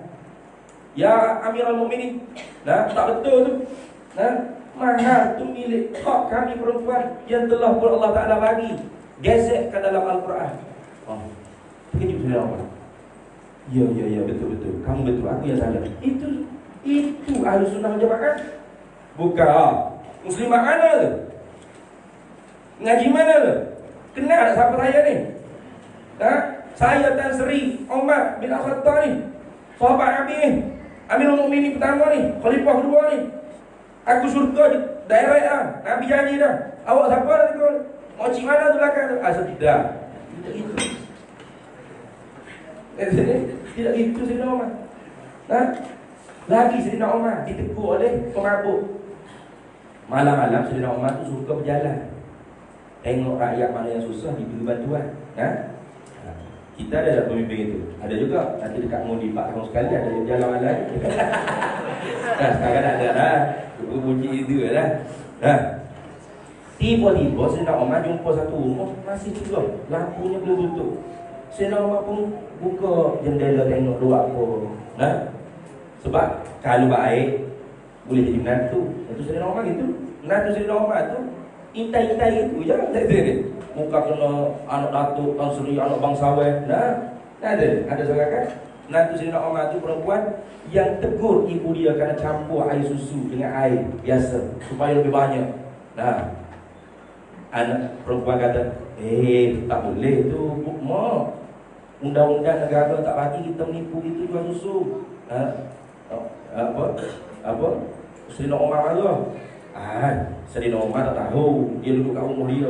Ya Amirul Mukminin, tak betul tu. Mahal tu milik hak kami perempuan yang telah pun Allah Ta'ala bagi, gesekkan dalam Al-Quran. Terkejut Sayyidina Umar. Ya, betul. Kamu betul, aku yang salah. Itu Ahlus Sunnah wal Jamaah. Bukan Muslimah mana tu? Ngaji mana tu? Kenal tak siapa saya ni? Saya Tan Sri Umar bin Al-Khattab ni, sahabat Nabi ni, Amirul Mukminin pertama ni, khalifah kedua ni. Aku surga di daerah dah. Nabi janji dah. Awak siapa dah tu? Moci mana tu belakang tu? Tidak. Tidak gitu Sayyidina Umar. Lagi Sayyidina Umar ditegur oleh pemabuk. Malam-malam Sayyidina Umar tu suka berjalan, tengok rakyat mana yang susah diberi bantuan. Kita ada pemimpin itu. Ada juga nanti dekat Mudi 4 tahun sekali ada yang jalan malam. Sekarang ada lah. Puji itu lah. Tiba-tiba Sayyidina Umar jumpa satu rumah masih juga lampunya belum tutup. Sayyidina Umar pun buka jendela tengok luar apa. Sebab kalau baik boleh jadi menantu. Itu Sayyidina Umar gitu. Menantu Sayyidina Umar tu intai-intai itu je. Tak ada. Muka kena anak datuk, Tan Sri, anak bangsawan. Ada seorang kan. Menantu Sayyidina Umar tu perempuan yang tegur ibu dia kerana campur air susu dengan air biasa supaya lebih banyak. Anak perempuan kata, tak boleh tu, Mak. Undang-undang negara tak bagi kita menipu gitu jual susu. Apa? Sayyidina Umar marah. Sayyidina Umar tak tahu. Dia duduk kat rumah dia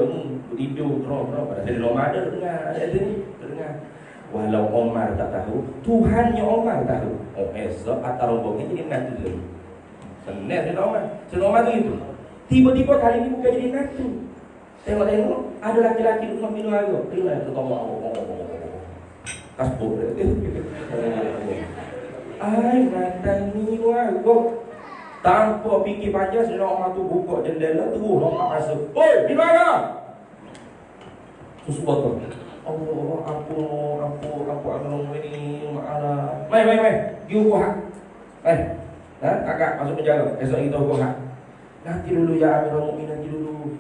tidur terus. Pada Sayyidina Umar ada dengar. Walau Umar tak tahu, Tuhannya Umar tahu. Esok atas rombongan jadi menantu dia. Senang Sayyidina Umar tu itu. Tiba-tiba kali ni bukan jadi menantu. Tengok ada laki-laki duduk minum air. Dia tengok kasbuk dia. Mantan ni tanpa fikir panjang Sayyidina Umar tu buka jendela terus lompat masuk. Oi, di mana? Susu botol. Allah, apa abang ini malah. Mai. Gi ukur hak. Kakak masuk penjara. Esok kita ukur hak. Nanti dulu ya Amirul Mukminin, nanti dulu.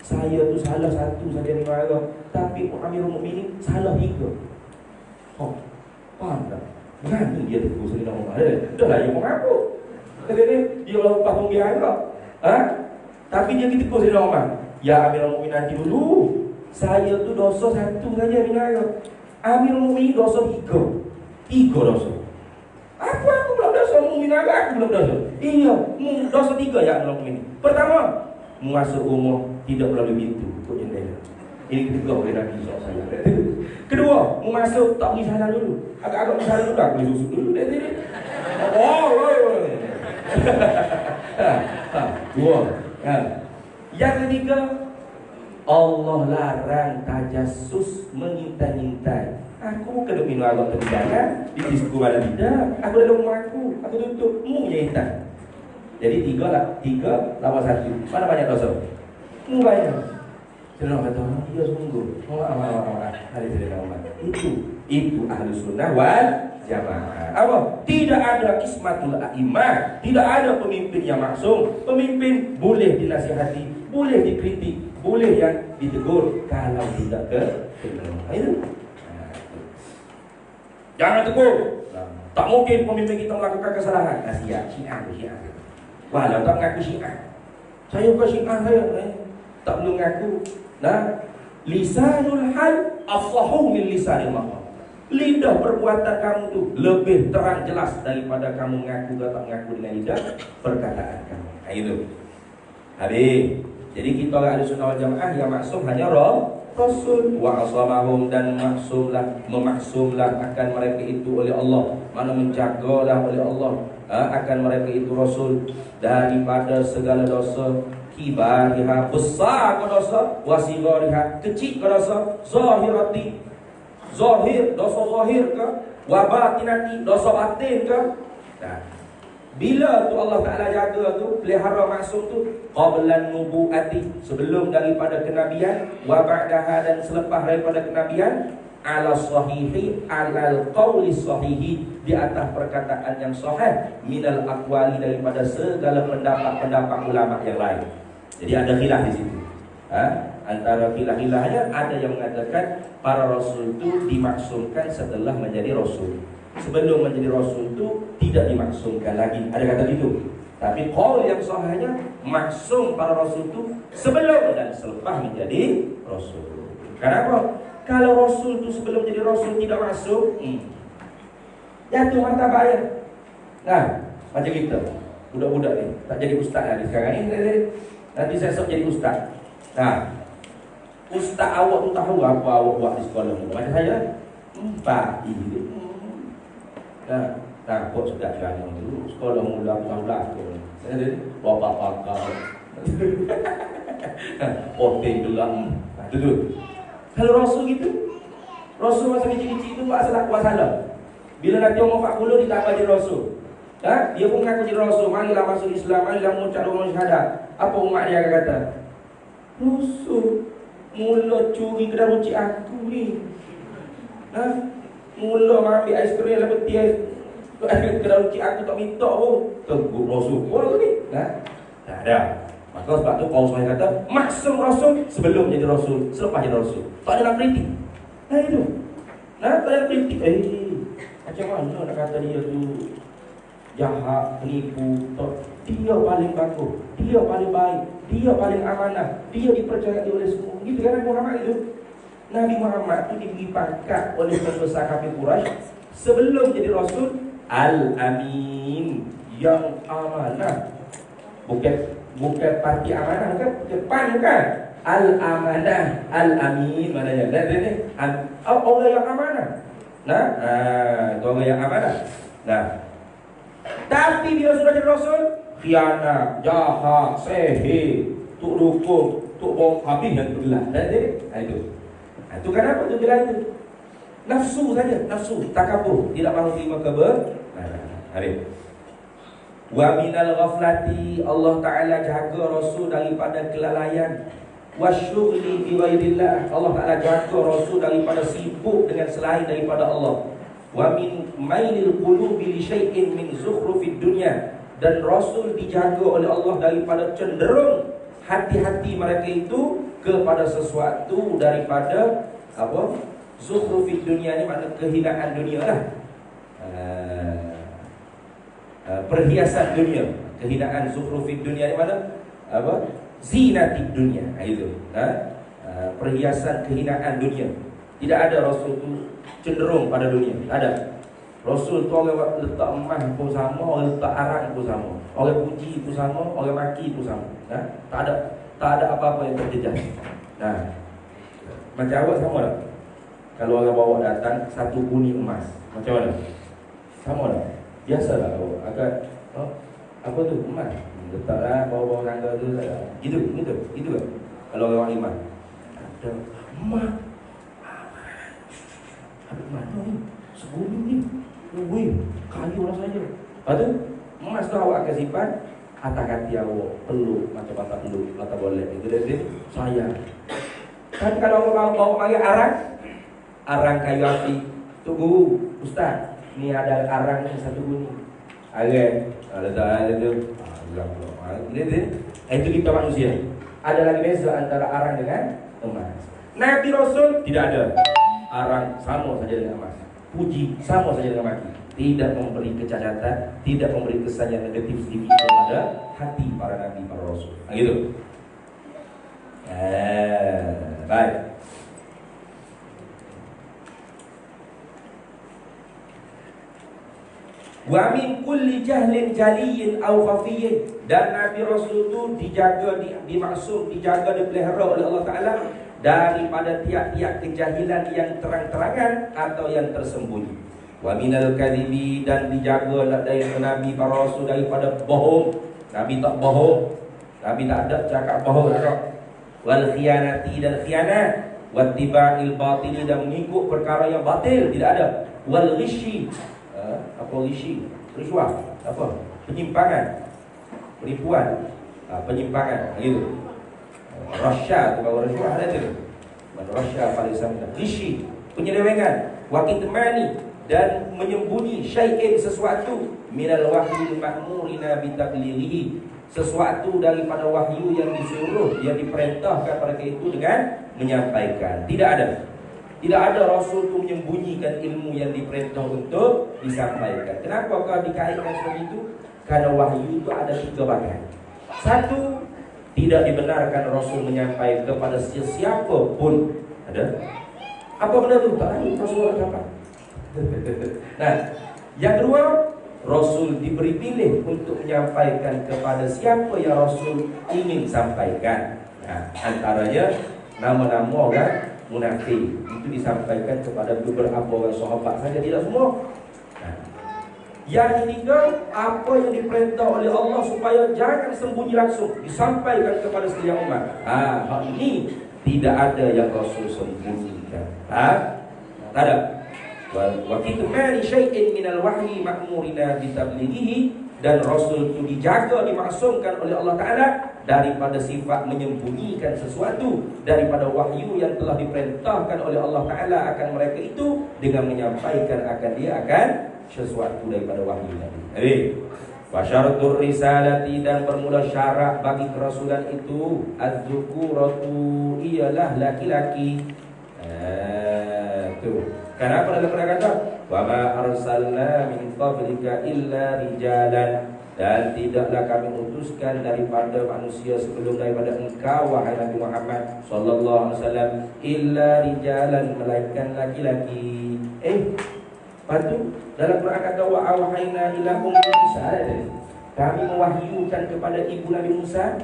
Saya tu salah satu saja ni marah. Tapi Amirul Mukminin salah 3. Faham tak? Berani dia tegur Sayyidina Umar. Dah lah yang mengaku. Dia lepas pembiayaan tak? Tapi dia tegur Sayyidina Umar. Ya Amirul Mukminin nanti dulu. Saya tu dosa 1 saja minara. Amirul Mukminin dosa 3. 3 dosa. Aku belum dosa, minara aku belum dosa. Iya, dosa 3 ya Amirul Mukminin. Pertama, masuk rumah tidak melalui pintu, ikut jendela. Ini ditegur oleh Nabi SAW. Kedua, masuk tak beri salam dulu. Agak-agak beri salam dulu, aku beri susu dulu. Dua. Yang ketiga, Allah larang tajassus, mengintai-intai. Aku bukan duk minum arak terbidangan di disku mana tidak. Aku dalam rumah aku tutup, mu je intai. Jadi 3 lawan 1. Mana banyak dosa? Mu banyak. Sayyidina kata, dia sungguh. Hari Sayyidina Umar. Itu ahli sunnah wal jamaah. Apa? Tidak ada kismatul a'imah. Tidak ada pemimpin yang maksum. Pemimpin boleh dinasihati, boleh dikritik, boleh yang ditegur kalau tidak itu. Jangan tegur. Tak mungkin pemimpin kita melakukan kesalahan. Nasihat Syiah. Walau tak mengaku Syiah. Saya bukan Syiah saya. Tak perlu mengaku. Lisanul hal afsahu min lisanil maqal. Lidah perbuatan kamu tu lebih terang jelas daripada kamu mengaku atau tak mengaku dengan lidah perkataan kamu. Itu. Habis. Jadi kita orang Ahlussunnah wal Jamaah yang maksum hanya Rasul wa asamahum, dan memaksumlah akan mereka itu oleh Allah. Mana menjagalah oleh Allah akan mereka itu Rasul daripada segala dosa. Kibariha, besar ke dosa, wasigariha, kecil ke dosa, zahirati, zahir, dosa zahir ke, wabatinati, dosa batin ke. Bila tu Allah Ta'ala jaga tu, pelihara maksum tu, qablan nubu'ati, sebelum daripada kenabian, wa ba'daha, dan selepas daripada kenabian, ala sahihi, alal qawli sahihi, di atas perkataan yang sahih, minal aqwali, daripada segala pendapat-pendapat ulama yang lain. Jadi ada khilaf di situ. Antara khilaf-khilafnya ada yang mengatakan para rasul itu dimaksumkan setelah menjadi rasul. Sebelum menjadi rasul itu tidak dimaksumkan lagi. Ada kata gitu. Tapi qaul yang sahihnya maksum para rasul itu sebelum dan selepas menjadi rasul. Kenapa? Kalau rasul itu sebelum menjadi rasul tidak masuk, jatuh martabatnya. Macam kita. Budak-budak ni tak jadi ustaz lagi sekarang ni. Nanti saya sok jadi ustaz. Ustaz awak tu tahu apa awak buat di sekolah ni? Macam saya, Pak ini. Nah, buat sedap jalan dulu. Sekolah mula aku saya ada bapak pakar. Poting gelang. Itu tu. Kalau Rasul gitu, Rasul masa kecil-kecil itu buat salah. Bila nanti umur 40 ditambah jadi Rasul. Dia pun mengaku jadi Rasul. Marilah masuk Islam, marilah mengucap dua syahadat. Apa umat dia akan kata? Rasul mula curi kedai runcit aku ni. Mula ambil ais krim lepas dia kedai runcit aku tak minta pun. Tegur Rasul pun ni. Tak ada. Maka sebab tu Paulus kata, maksum Rasul sebelum jadi Rasul, selepas jadi Rasul. Tak ada nak kritik. Itu. Tak ada nak kritik. Macam mana nak kata dia tu jahat, penipu? Dia paling bagus, dia paling baik, dia paling amanah, dia dipercayai oleh semua. Gitu kan Nabi Muhammad itu. Nabi Muhammad itu diberi pangkat oleh pembesar kafir Quraisy sebelum jadi Rasul Al-Amin, yang amanah. Bukan parti amanah kan? Depan bukan. Al-Amanah, Al-Amin maknanya. Orang yang amanah. Orang yang amanah. Tapi bila sudah jadi Rasul, khianat, jahat, sihir, tuk dukung, tuk bom habis yang terbelah. Itu kenapa tu bilang itu? Nafsu saja, nafsu, takabur, tidak mahu terima kebenaran. Wa minal ghaflati, Allah Ta'ala jaga Rasul daripada kelalaian. Wasyughli bighairillah, Allah Ta'ala jaga Rasul daripada sibuk dengan selain daripada Allah. Wa min mailil qulubi li syai'in min zukhrufid dunya, dan Rasul dijaga oleh Allah daripada cenderung hati-hati mereka itu kepada sesuatu daripada apa? Zukhrufid dunya ni makna kehinaan dunia lah. Perhiasan dunia, kehinaan zukhrufid dunia ni mana? Apa? Zinatid dunia. Itu. Perhiasan kehinaan dunia. Tidak ada Rasul tu cenderung pada dunia. Tak ada. Rasul tu orang letak emas pun sama, orang letak arak pun sama, orang puji pun sama, orang maki pun sama. Tak ada apa-apa yang terjejas. Macam awak sama tak? Kalau orang bawa datang satu buni emas, macam mana? Sama tak? Biasalah agak apa tu emas letaklah bawah-bawah tangga tu gitu kan kalau orang iman ada emas ada mana ni sebelum ni kayu lah saja. Lepas tu emas tu awak akan simpan atas hati awak, peluk macam mata peluk mata boleh itu dia sayang. Kan kalau orang bawa mari arang kayu api tu guru ustaz, ni ada arang ni satu bunyi. Ada tu. Itu kita manusia. Ada lagi beza antara arang dengan emas. Nabi Rasul tidak ada. Arang sama saja dengan emas. Puji sama saja dengan maki. Tidak memberi kecacatan, tidak memberi kesan yang negatif sedikit kepada hati para nabi, para rasul. Gitu. Baik. Wa min kulli jahlin jaliyin aw khafiyyin, dan Nabi Rasul itu dijaga, dimaksud dijaga, dipelihara oleh Allah Ta'ala daripada tiap-tiap kejahilan yang terang-terangan atau yang tersembunyi. Wa minal kadhibi, dan dijaga dari Nabi para Rasul daripada bohong. Nabi tak bohong, Nabi tak ada cakap bohong. Wal khianati, dan khianat. Wattiba'il batili, dan mengikut perkara yang batil, tidak ada. Wal ghishi, apa ghishi? Risuah, apa? Penyimpangan, penipuan, penyimpangan, gitu. Rasya tu bawa rasuah ada tu. Rasya pada Islam ghishi, penyelewengan. Wakitmani, dan menyembunyi syai'in, sesuatu minal wahyil ma'murina bitablighihi, sesuatu daripada wahyu yang disuruh, yang diperintahkan mereka itu dengan menyampaikan. Tidak ada Rasul itu menyembunyikan ilmu yang diperintah untuk disampaikan. Kenapa kau dikaitkan seperti itu? Karena wahyu itu ada 3 bagian. Satu, tidak dibenarkan Rasul menyampaikan kepada sesiapa pun. Ada? Apa benda itu? Tak tahu Rasul apa. Nah, yang kedua, Rasul diberi pilih untuk menyampaikan kepada siapa yang Rasul ingin sampaikan. Antaranya nama-nama orang munafik itu disampaikan kepada beberapa orang sahabat saja, tidak semua. Yang ketiga, apa yang diperintah oleh Allah supaya jangan sembunyi langsung, disampaikan kepada sekalian umat. Hal ini tidak ada yang Rasul sembunyikan. Tak ada. Wa kitmani syai'in minal wahyi ma'murina bitablighihi, dan Rasul itu dijaga, dimaksumkan oleh Allah Ta'ala daripada sifat menyembunyikan sesuatu, daripada wahyu yang telah diperintahkan oleh Allah Ta'ala akan mereka itu dengan menyampaikan akan dia akan sesuatu daripada wahyu tadi. Wa syaratur risalati, dan bermula syarat bagi kerasulan itu az-zukuratu, ialah laki-laki. Kenapa dalam Quran kata wa ma arsalna min qablika illa rijalan, dan tidaklah kami utuskan daripada manusia sebelum daripada engkau wahai Nabi Muhammad sallallahu alaihi wasallam illa rijalan, melainkan laki-laki. Lepas dalam Quran kata wa awhayna ila ummi Musa, kami mewahyukan kepada ibu Nabi Musa.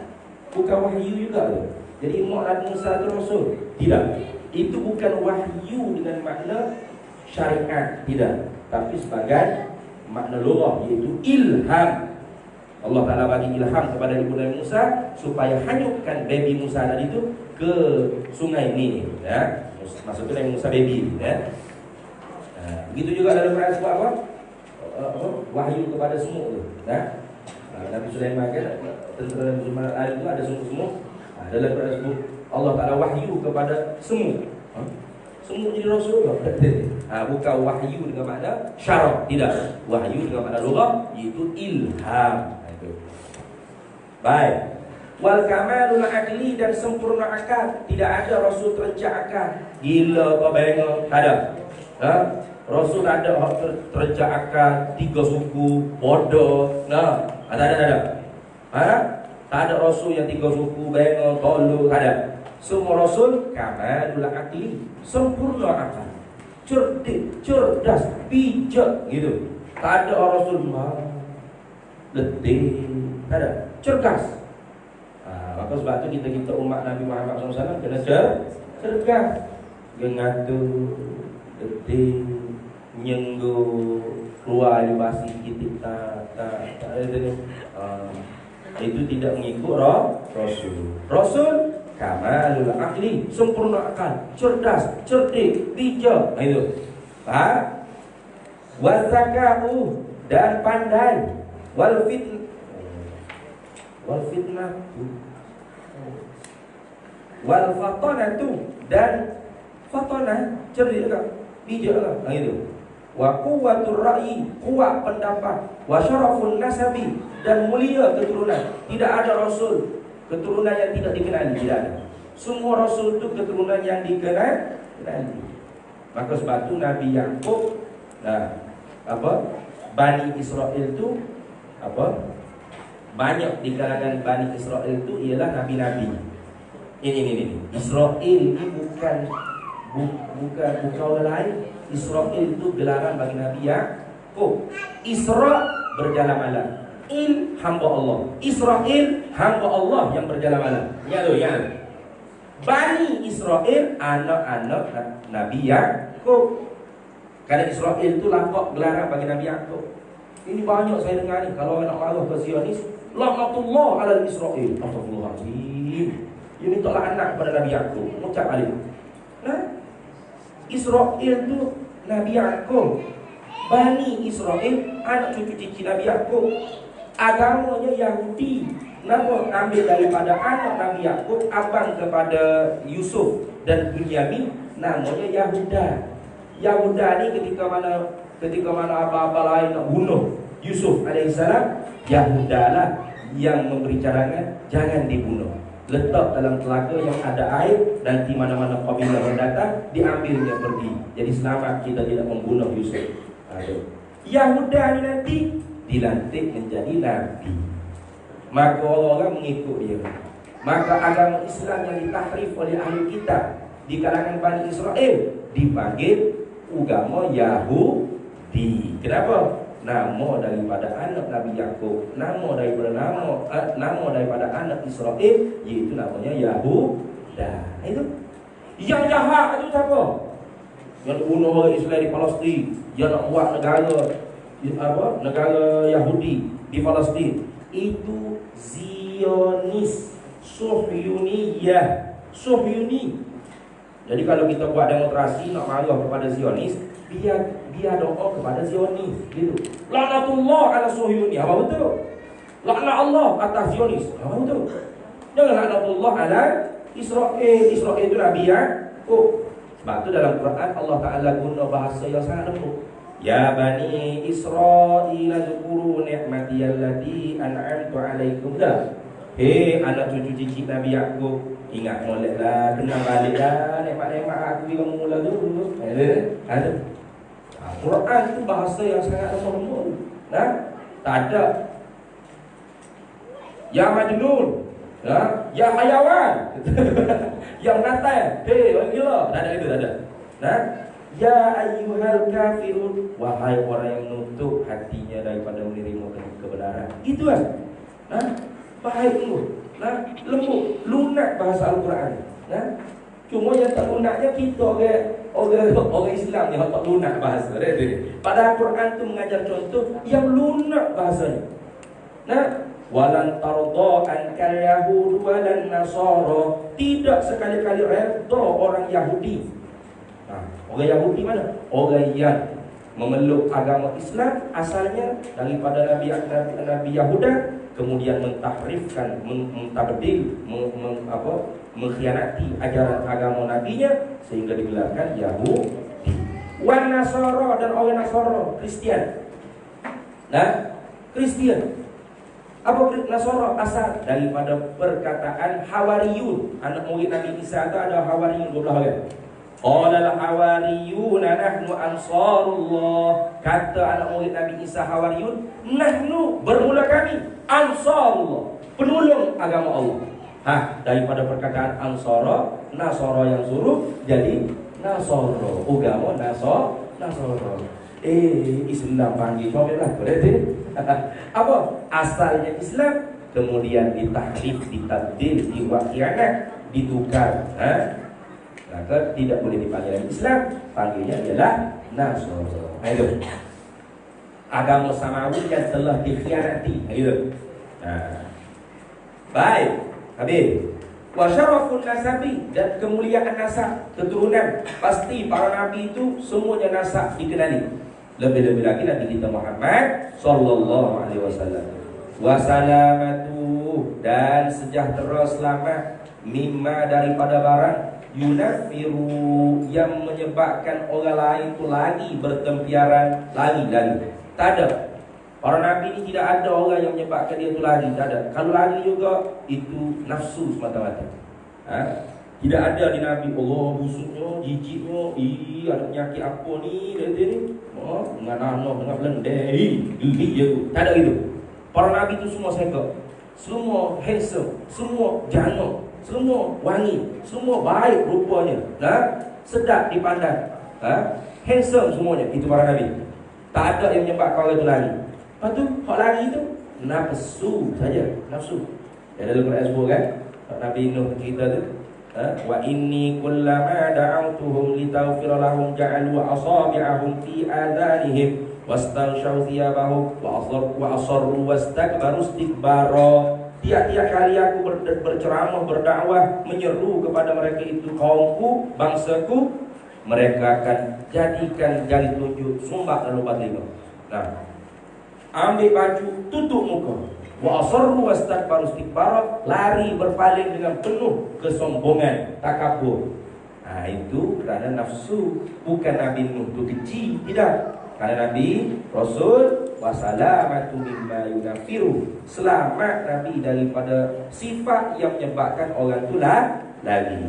Bukan wahyu juga tu. Jadi mak Nabi Musa tu Rasul. Tidak. Itu bukan wahyu dengan makna syariat, tidak, tapi sebagai makna lughah, iaitu ilham. Allah Ta'ala bagi ilham kepada ibu Nabi Musa supaya hanyutkan baby Musa tadi itu ke sungai ini, ya. Maksudnya Nabi Musa baby, ya. Begitu juga dalam Quran sebut apa? Wahyu kepada semut tu, ya. Nabi Sulaiman kan, tentera Nabi Sulaiman itu ada semut-semut. Dalam Quran sebut Allah Ta'ala wahyu kepada semut. Semut jadi Rasul bukan wahyu dengan makna syarak, tidak. Wahyu dengan makna lughah, iaitu ilham. Itu. Baik. Wal kamalul aqli, dan sempurna akal. Tidak ada Rasul terencah akal. Gila kau bengok, tak ada. Rasul ada terencah akal, 3 suku, bodoh. Tak ada. Tak ada Rasul yang 3 suku, bengok, tolong, tak ada. Semua Rasul kamalul aqli, sempurna akal, cerdas, bijak gitu. Tak ada orang Rasul letih, tak ada, cerdas. Maka sebab tu kita umat Nabi Muhammad SAW kena cerdas. Gengatur, letih, nyenggu, keluar dari basi kita tak ada tu. Itu tidak mengikut Rasul. Rasul kamalul aqli, sempurna akal, cerdas, cerdik, bijak. Itu. Faham? Wazakau, dan pandai. Wal fitnah. Wal fatanatu, dan fatanah, cerdik juga, bijak juga. Itu. Wa quwwatur ra'yi, kuat pendapat. Wa syarafun nasabi, dan mulia keturunan. Tidak ada Rasul keturunan yang tidak dikenali, tidak ada. Semua Rasul itu keturunan yang dikenali. Maka sebab itu Nabi Yakub, Bani Israel itu banyak di kalangan Bani Israel itu ialah nabi-nabi. Ini. Israel ini bukan orang lain. Israel itu gelaran bagi Nabi Yakub. Isra, berjalan malam. Hamba Allah. Israel, hamba Allah yang berjalan malam. Ya. Bani Israel, anak-anak Nabi Yakub. Karena Israel itu laqab gelaran bagi Nabi Yakub. Ini banyak saya dengar ni. Kalau nak marah ke Zionis, laqatullah ala Israel. Astagfirullahaladzim. Dia minta laknat kepada Nabi Yakub. Ucap balik. Israel itu Nabi Yakub. Bani Israel, anak cucu cici Nabi Yakub. Agamanya Yahudi. Kenapa? Ambil daripada anak Nabi Yakub, abang kepada Yusuf dan Bunyamin, namanya Yahuda. Yahuda ni ketika mana apa-apa lain nak bunuh Yusuf alaihissalam, Yahuda lah yang memberi cadangan jangan dibunuh. Letak dalam telaga yang ada air, dan di mana-mana kabilah yang datang diambilnya pergi. Jadi selamat, kita tidak membunuh Yusuf. Yahuda ni nanti dilantik menjadi nabi. Maka orang-orang mengikut dia. Maka agama Islam yang ditahrif oleh ahli kitab di kalangan Bani Israel dipanggil agama Yahudi. Kenapa? Nama daripada anak Nabi Yakub, nama daripada anak Israel, iaitu namanya Yahuda. Itu yang jahat itu siapa? Yang bunuh orang Islam di Palestin, yang nak buat negara negara Yahudi di Palestin itu Zionis, Suhyuniyah, Suhyuni. Jadi kalau kita buat demonstrasi nak marah kepada Zionis, biar doa kepada Zionis gitu. Laknatullah ala Suhyuni, apa betul? Laknat Allah atas Zionis, apa betul? Jangan laknatullah ala Israel. Israel itu Nabi Yakub. Sebab tu dalam Quran Allah Ta'ala guna bahasa yang sangat lembut. Ya Bani Israel zukuru ni'mati allati an'amtu alaikum. Dah. Hei anak cucu cicit Nabi Yakub, ingat moleklah, kenal baliklah nikmat-nikmat aku yang mula dulu. Ada. Quran itu bahasa yang sangat lembut. Nah, tak ada ya majnun, ya hayawan, yang natal, hei orang gila, tak ada itu, tak ada. Nah, ya ayyuhal kafirun, wahai orang yang menutup hatinya daripada menerima kebenaran. Itu kan? Nah, baik lembut, nah, lembut, lunak bahasa Al-Quran. Nah, cuma yang tak lunaknya kita orang Islam yang tak lunak bahasa. Pada Al-Quran tu mengajar contoh yang lunak bahasanya. Nah, walan tarda ankal yahud walan nasara, tidak sekali-kali redha orang Yahudi. Nah, orang Yahudi mana? Orang yang memeluk agama Islam asalnya daripada Nabi Yahuda, kemudian mentahrifkan, mentabdil, mengkhianati ajaran agama nabinya sehingga digelarkan Yahudi. Wan Nasara, dan orang Nasara, Kristian. Nah, Kristian. Apa Nasara? Asal daripada perkataan Hawariyun. Anak murid Nabi Isa itu ada Hawariyun 12 orang. Qala al-hawariyuna nahnu ansarullah. Kata anak murid Nabi Isa Hawariyun, nahnu, bermula kami, ansarullah, penolong agama Allah. Daripada perkataan ansara, Nasara yang suruh jadi Nasara, agama Nasara. Islam panggil lah, berarti apa? Asalnya Islam, kemudian ditahrif, ditabdil, diwakilkan, ditukar. Maka tidak boleh dipanggil Islam, panggilnya adalah Nasara. Itu agama samawi yang telah dikhianati. Itu. Baik, habis. Wa syarafun nasabi, dan kemuliaan nasab, keturunan. Pasti para nabi itu semuanya nasab dikenali. Lebih-lebih lagi Nabi kita Muhammad sallallahu alaihi wasallam. Wa salamatu, dan sejahtera selamat, mimma, daripada barang, yunafiru, yang menyebabkan orang lain itu lagi bertempiaran, lagi. Tak ada. Para nabi ini tidak ada orang yang menyebabkan dia itu lagi, tak ada. Kalau lagi juga itu nafsu semata-mata. Tidak ada di Nabi Allah busuknya, jijiknya, ada penyakit apa ni, dengan anak, dengan belendeh, gigi je tu. Tak ada itu. Para nabi itu semua sehat, semua handsome, semua jana, semua wangi, semua baik rupanya, sedap dipandang, handsome semuanya. Itu para nabi. Tak ada yang menyebabkan orang itu lari. Lepas tu, hak lari itu nafsu saja, nafsu. Yang dalam Quran sebut kan, Nabi Nuh cerita tu, wa inni kullama da'awtuhum litaghfira lahum ja'alu asabi'ahum fi adhanihim wastaghshaw thiyabahum wa asarru wastakbaru istikbara. Tiap-tiap kali aku berceramah, berdakwah, menyeru kepada mereka itu, kaumku, bangsaku, mereka akan jadikan jari telunjuk sumbat lalu batin. Nah, ambil baju, tutup muka. Wa asarru wastakbaru istikbara, lari berpaling dengan penuh kesombongan, takabur. Itu kerana nafsu, bukan Nabi Nuh itu keji, tidak. Kerana Nabi Rasul wasalamatu mimma yunafiru, selamat Nabi daripada sifat yang menyebabkan orang itu lari.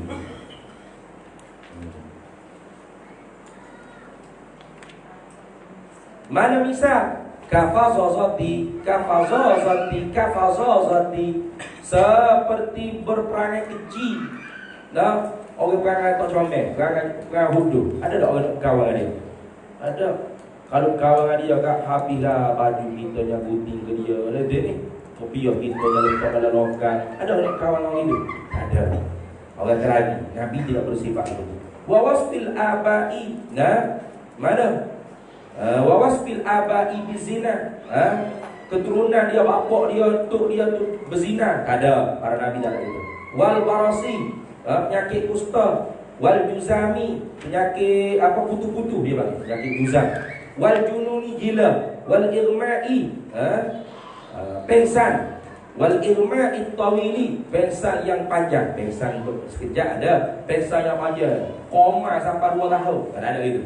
Mana misal? Kafazazati, seperti berperangai keji. Nah, orang perangai tak comel, perangai hudu. Ada tak orang kawan dia? Ada. Kalau kawan dia kat habislah baju kita yang putih ke dia. Ada ni. Kopiah kita yang letak dalam lokan. Ada orang kawan orang itu? Ada. Orang teragi. Nabi tidak bersifat itu. Wa wasfil abai. Nah, mana? Wa wasfil abai bizina. Keturunan dia, bapak dia, tok dia tu berzina. Tak ada, para nabi tak ada itu. Wal barasi, penyakit kusta. Wal juzami, penyakit kutu-kutu dia bagi, penyakit juzam. Wal jununi, gila. Wal irma'i, pengsan. Wal irma'i tawili, pengsan yang panjang. Pengsan sekejap ada, pengsan yang panjang koma sampai 2 tahun. Tak ada itu.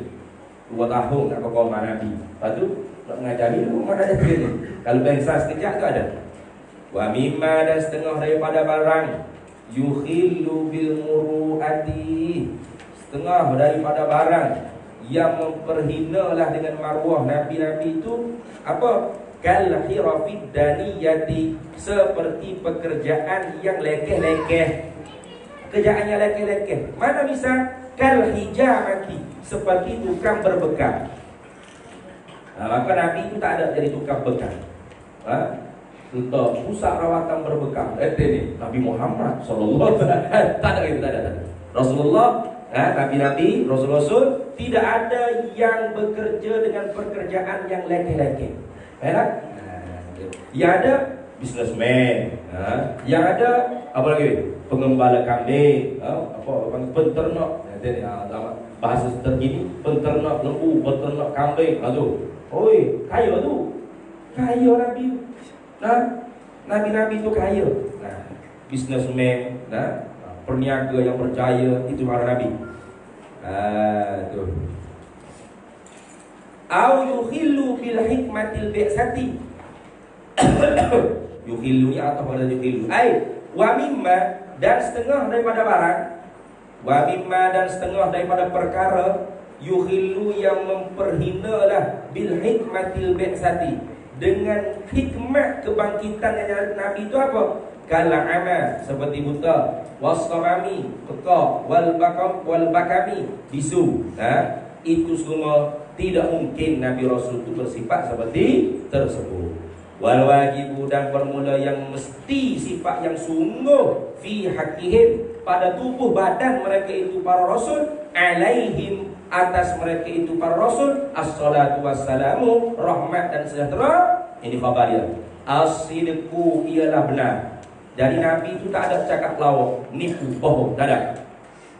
2 tahun nak koma nabi. Lepas tu nak mengajari mana ada dia. Kalau pengsan sekejap tu ada. Wa mimma, dan setengah daripada barang yukhillu bil muru'ati, setengah daripada barang yang memperhinalah dengan maruah nabi-nabi itu apa? Kal hirafid daniyati, seperti pekerjaan yang lekeh-lekeh. Kerjaan yang lekeh-lekeh. Mana bisa? Kal hijamati, seperti tukang berbekal. Maka nabi itu tak ada jadi tukang bekal. Untuk pusat rawatan berbekal. Ini Nabi Muhammad sallallahu alaihi wasallam. Tak ada itu, tak ada. Rasulullah, nabi-nabi, rasul-rasul tidak ada yang bekerja dengan pekerjaan yang lekeh-lekeh. Yang ada businessman, yang ada apa lagi? Pengembala kambing, penternak. Bahasa terkini, penternak lembu, penternak kambing. Lalu, oi, kaya tu. Kaya nabi. Nabi-nabi itu kaya. Businessman, perniaga yang percaya, itu para nabi. Tu. Au yukhillu bil hikmatil bi'sati. Yukhillu ni atau pada yukhillu. Wa mimma, dan setengah daripada barang. Wa mimma, dan setengah daripada perkara yukhillu yang memperhinalah bil hikmatil bi'sati, dengan hikmat kebangkitan yang nabi itu apa? Kal'ama, seperti buta. Wasqamami, pekak. Wal bakami, bisu. Itu semua tidak mungkin nabi rasul itu bersifat seperti tersebut. Wal wajibu, dan bermula yang mesti sifat yang sungguh fi hakihim, pada tubuh badan mereka itu para rasul, alaihim, atas mereka itu para rasul, as-salatu wassalamu, rahmat dan sejahtera. Ini khabar dia. As-sidqu, ialah benar. Jadi nabi itu tak ada cakap lawak, nipu, bohong, tak ada.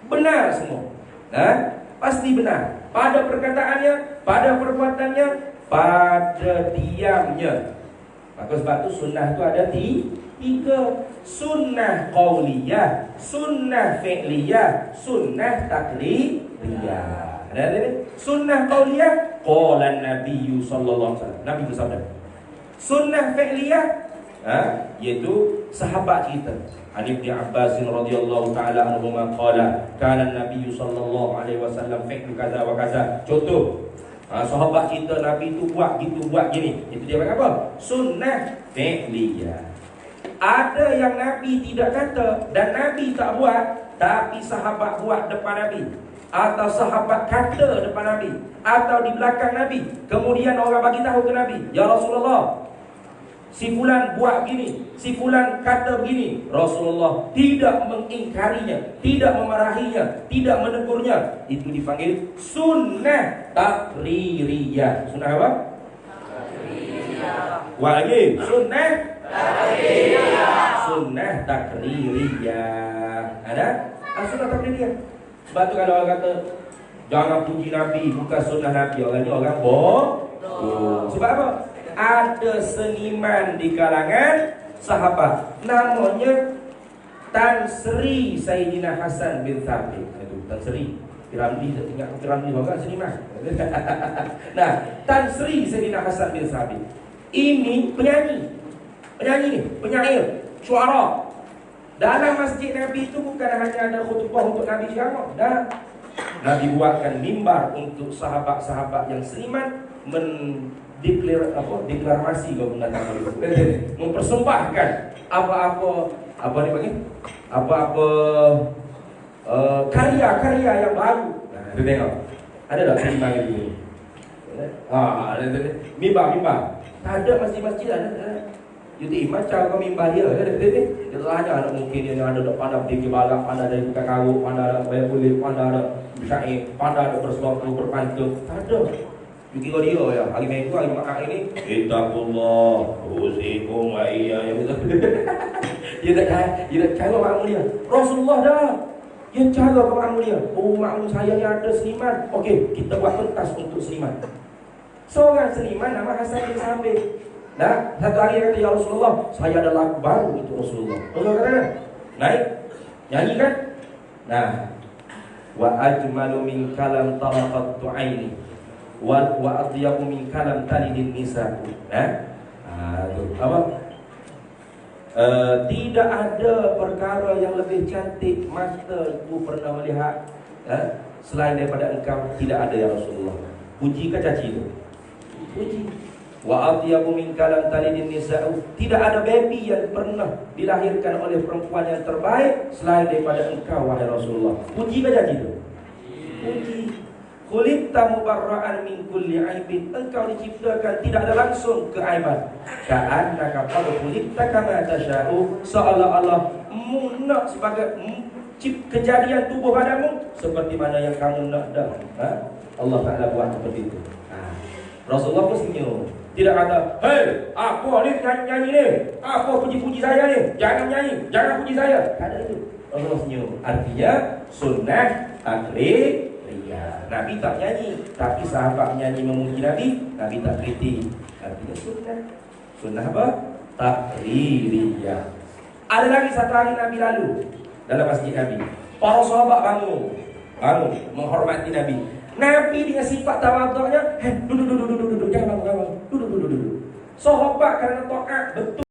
Benar semua. Pasti benar. Pada perkataannya, pada perbuatannya, pada diamnya. Maka sebab itu sunnah itu ada 3. Sunnah qauliyah, sunnah fi'liyah, sunnah takririyyah. Sunnah qauliyah, qala Nabi sallallahu alaihi wasallam, Nabi bersabda. Sunnah fi'liyah, yaitu sahabat kita. Ali bin Abbas radhiyallahu taala anhu qala kana Nabi sallallahu alaihi wasallam fi'lu kaza wa kaza. Contoh, sahabat kita Nabi itu buat gitu, buat gini. Itu dia panggil apa? Sunnah fi'liyah. Ada yang Nabi tidak kata dan Nabi tak buat, tapi sahabat buat depan Nabi, atau sahabat kata depan Nabi, atau di belakang Nabi. Kemudian orang bagi tahu ke Nabi, ya Rasulullah, si fulan buat begini, si fulan kata begini. Rasulullah tidak mengingkarinya, tidak memarahinya, tidak menegurnya. Itu dipanggil sunnah takririyah. Sunnah apa? Takririyah. Wah lagi, sunnah takririyah. Sunnah takririyah. Ada? Sunnah takririyah. Sebab tu kalau orang kata jangan puji Nabi, bukan sunnah Nabi, orang ni orang bodoh. Sebab apa? Ada seniman di kalangan sahabat namanya Tan Sri Sayyidina Hasan bin Thabit. Itu Tan Sri Piramli, ingat Piramli juga seniman. Nah, Tan Sri Sayyidina Hasan bin Thabit ini penyanyi ni, penyair, syuara. Dalam masjid Nabi itu bukan hanya ada khutbah untuk Nabi ceramah, dan Nabi buatkan mimbar untuk sahabat-sahabat yang seniman deklarasi kalau mengatakan mempersembahkan apa dipanggil karya-karya yang baru. Nah, itu tengok. Ada tak seniman itu? Ada mimbar. Tak ada masjid-masjid ada. Jadi macam kau mimbar dia dia tanya anak mungkin dia ada pandai pergi balak, pandai dari buka karut, pandai ada bayar kulit, pandai ada bersaing, pandai ada bersuatu berpantun. Tak ada. kira dia ya, hari Minggu, hari Jumaat ini, ittaqullah, usikum wa iyaya. Dia tak cara makmum dia. Rasulullah dah. Dia cara makmum dia. Oh, makmum saya ni ada seniman. Okey, kita buat pentas untuk seniman. Seorang seniman nama Hasan bin Sabit. Nah, satu hari dia kata, ya Rasulullah, saya ada lagu baru untuk Rasulullah. Rasulullah kata, naik, nyanyi kan? Nah, wa ajmalu min kalam taraqattu aini wa atyabu min kalam talidin nisa. Itu apa? Tidak ada perkara yang lebih cantik mataku pernah melihat selain daripada engkau. Tidak ada ya Rasulullah. Puji ke caci itu? Puji. Wa atyabu min kalam talidin nisa. Tidak ada baby yang pernah dilahirkan oleh perempuan yang terbaik selain daripada engkau wahai Rasulullah. Puji ke caci itu? Puji. Khuliqta mubarra'an min kulli aibin. Engkau diciptakan tidak ada langsung keaiban. Ka'annaka qad khuliqta kama tasha'u. Seolah-olah nak sebagai kejadian tubuh padamu seperti mana yang kamu nak dah. Allah Ta'ala buat seperti itu. Rasulullah pun senyum. Tidak kata, hei, apa ni nyanyi ni? Apa puji-puji saya ni? Jangan nyanyi, jangan puji saya. Tak ada itu. Rasulullah senyum. Artinya sunnah taklid. Nabi tak nyanyi, tapi sahabat nyanyi memuji Nabi, Nabi tak kritik. Artinya sunnah. Sunnah apa? Takririyah. Ada lagi satu hari Nabi lalu dalam masjid Nabi. Para sahabat bangun menghormati Nabi. Nabi dengan sifat tawaduknya, duduk, jangan bangun, duduk. Sahabat kerana taat betul.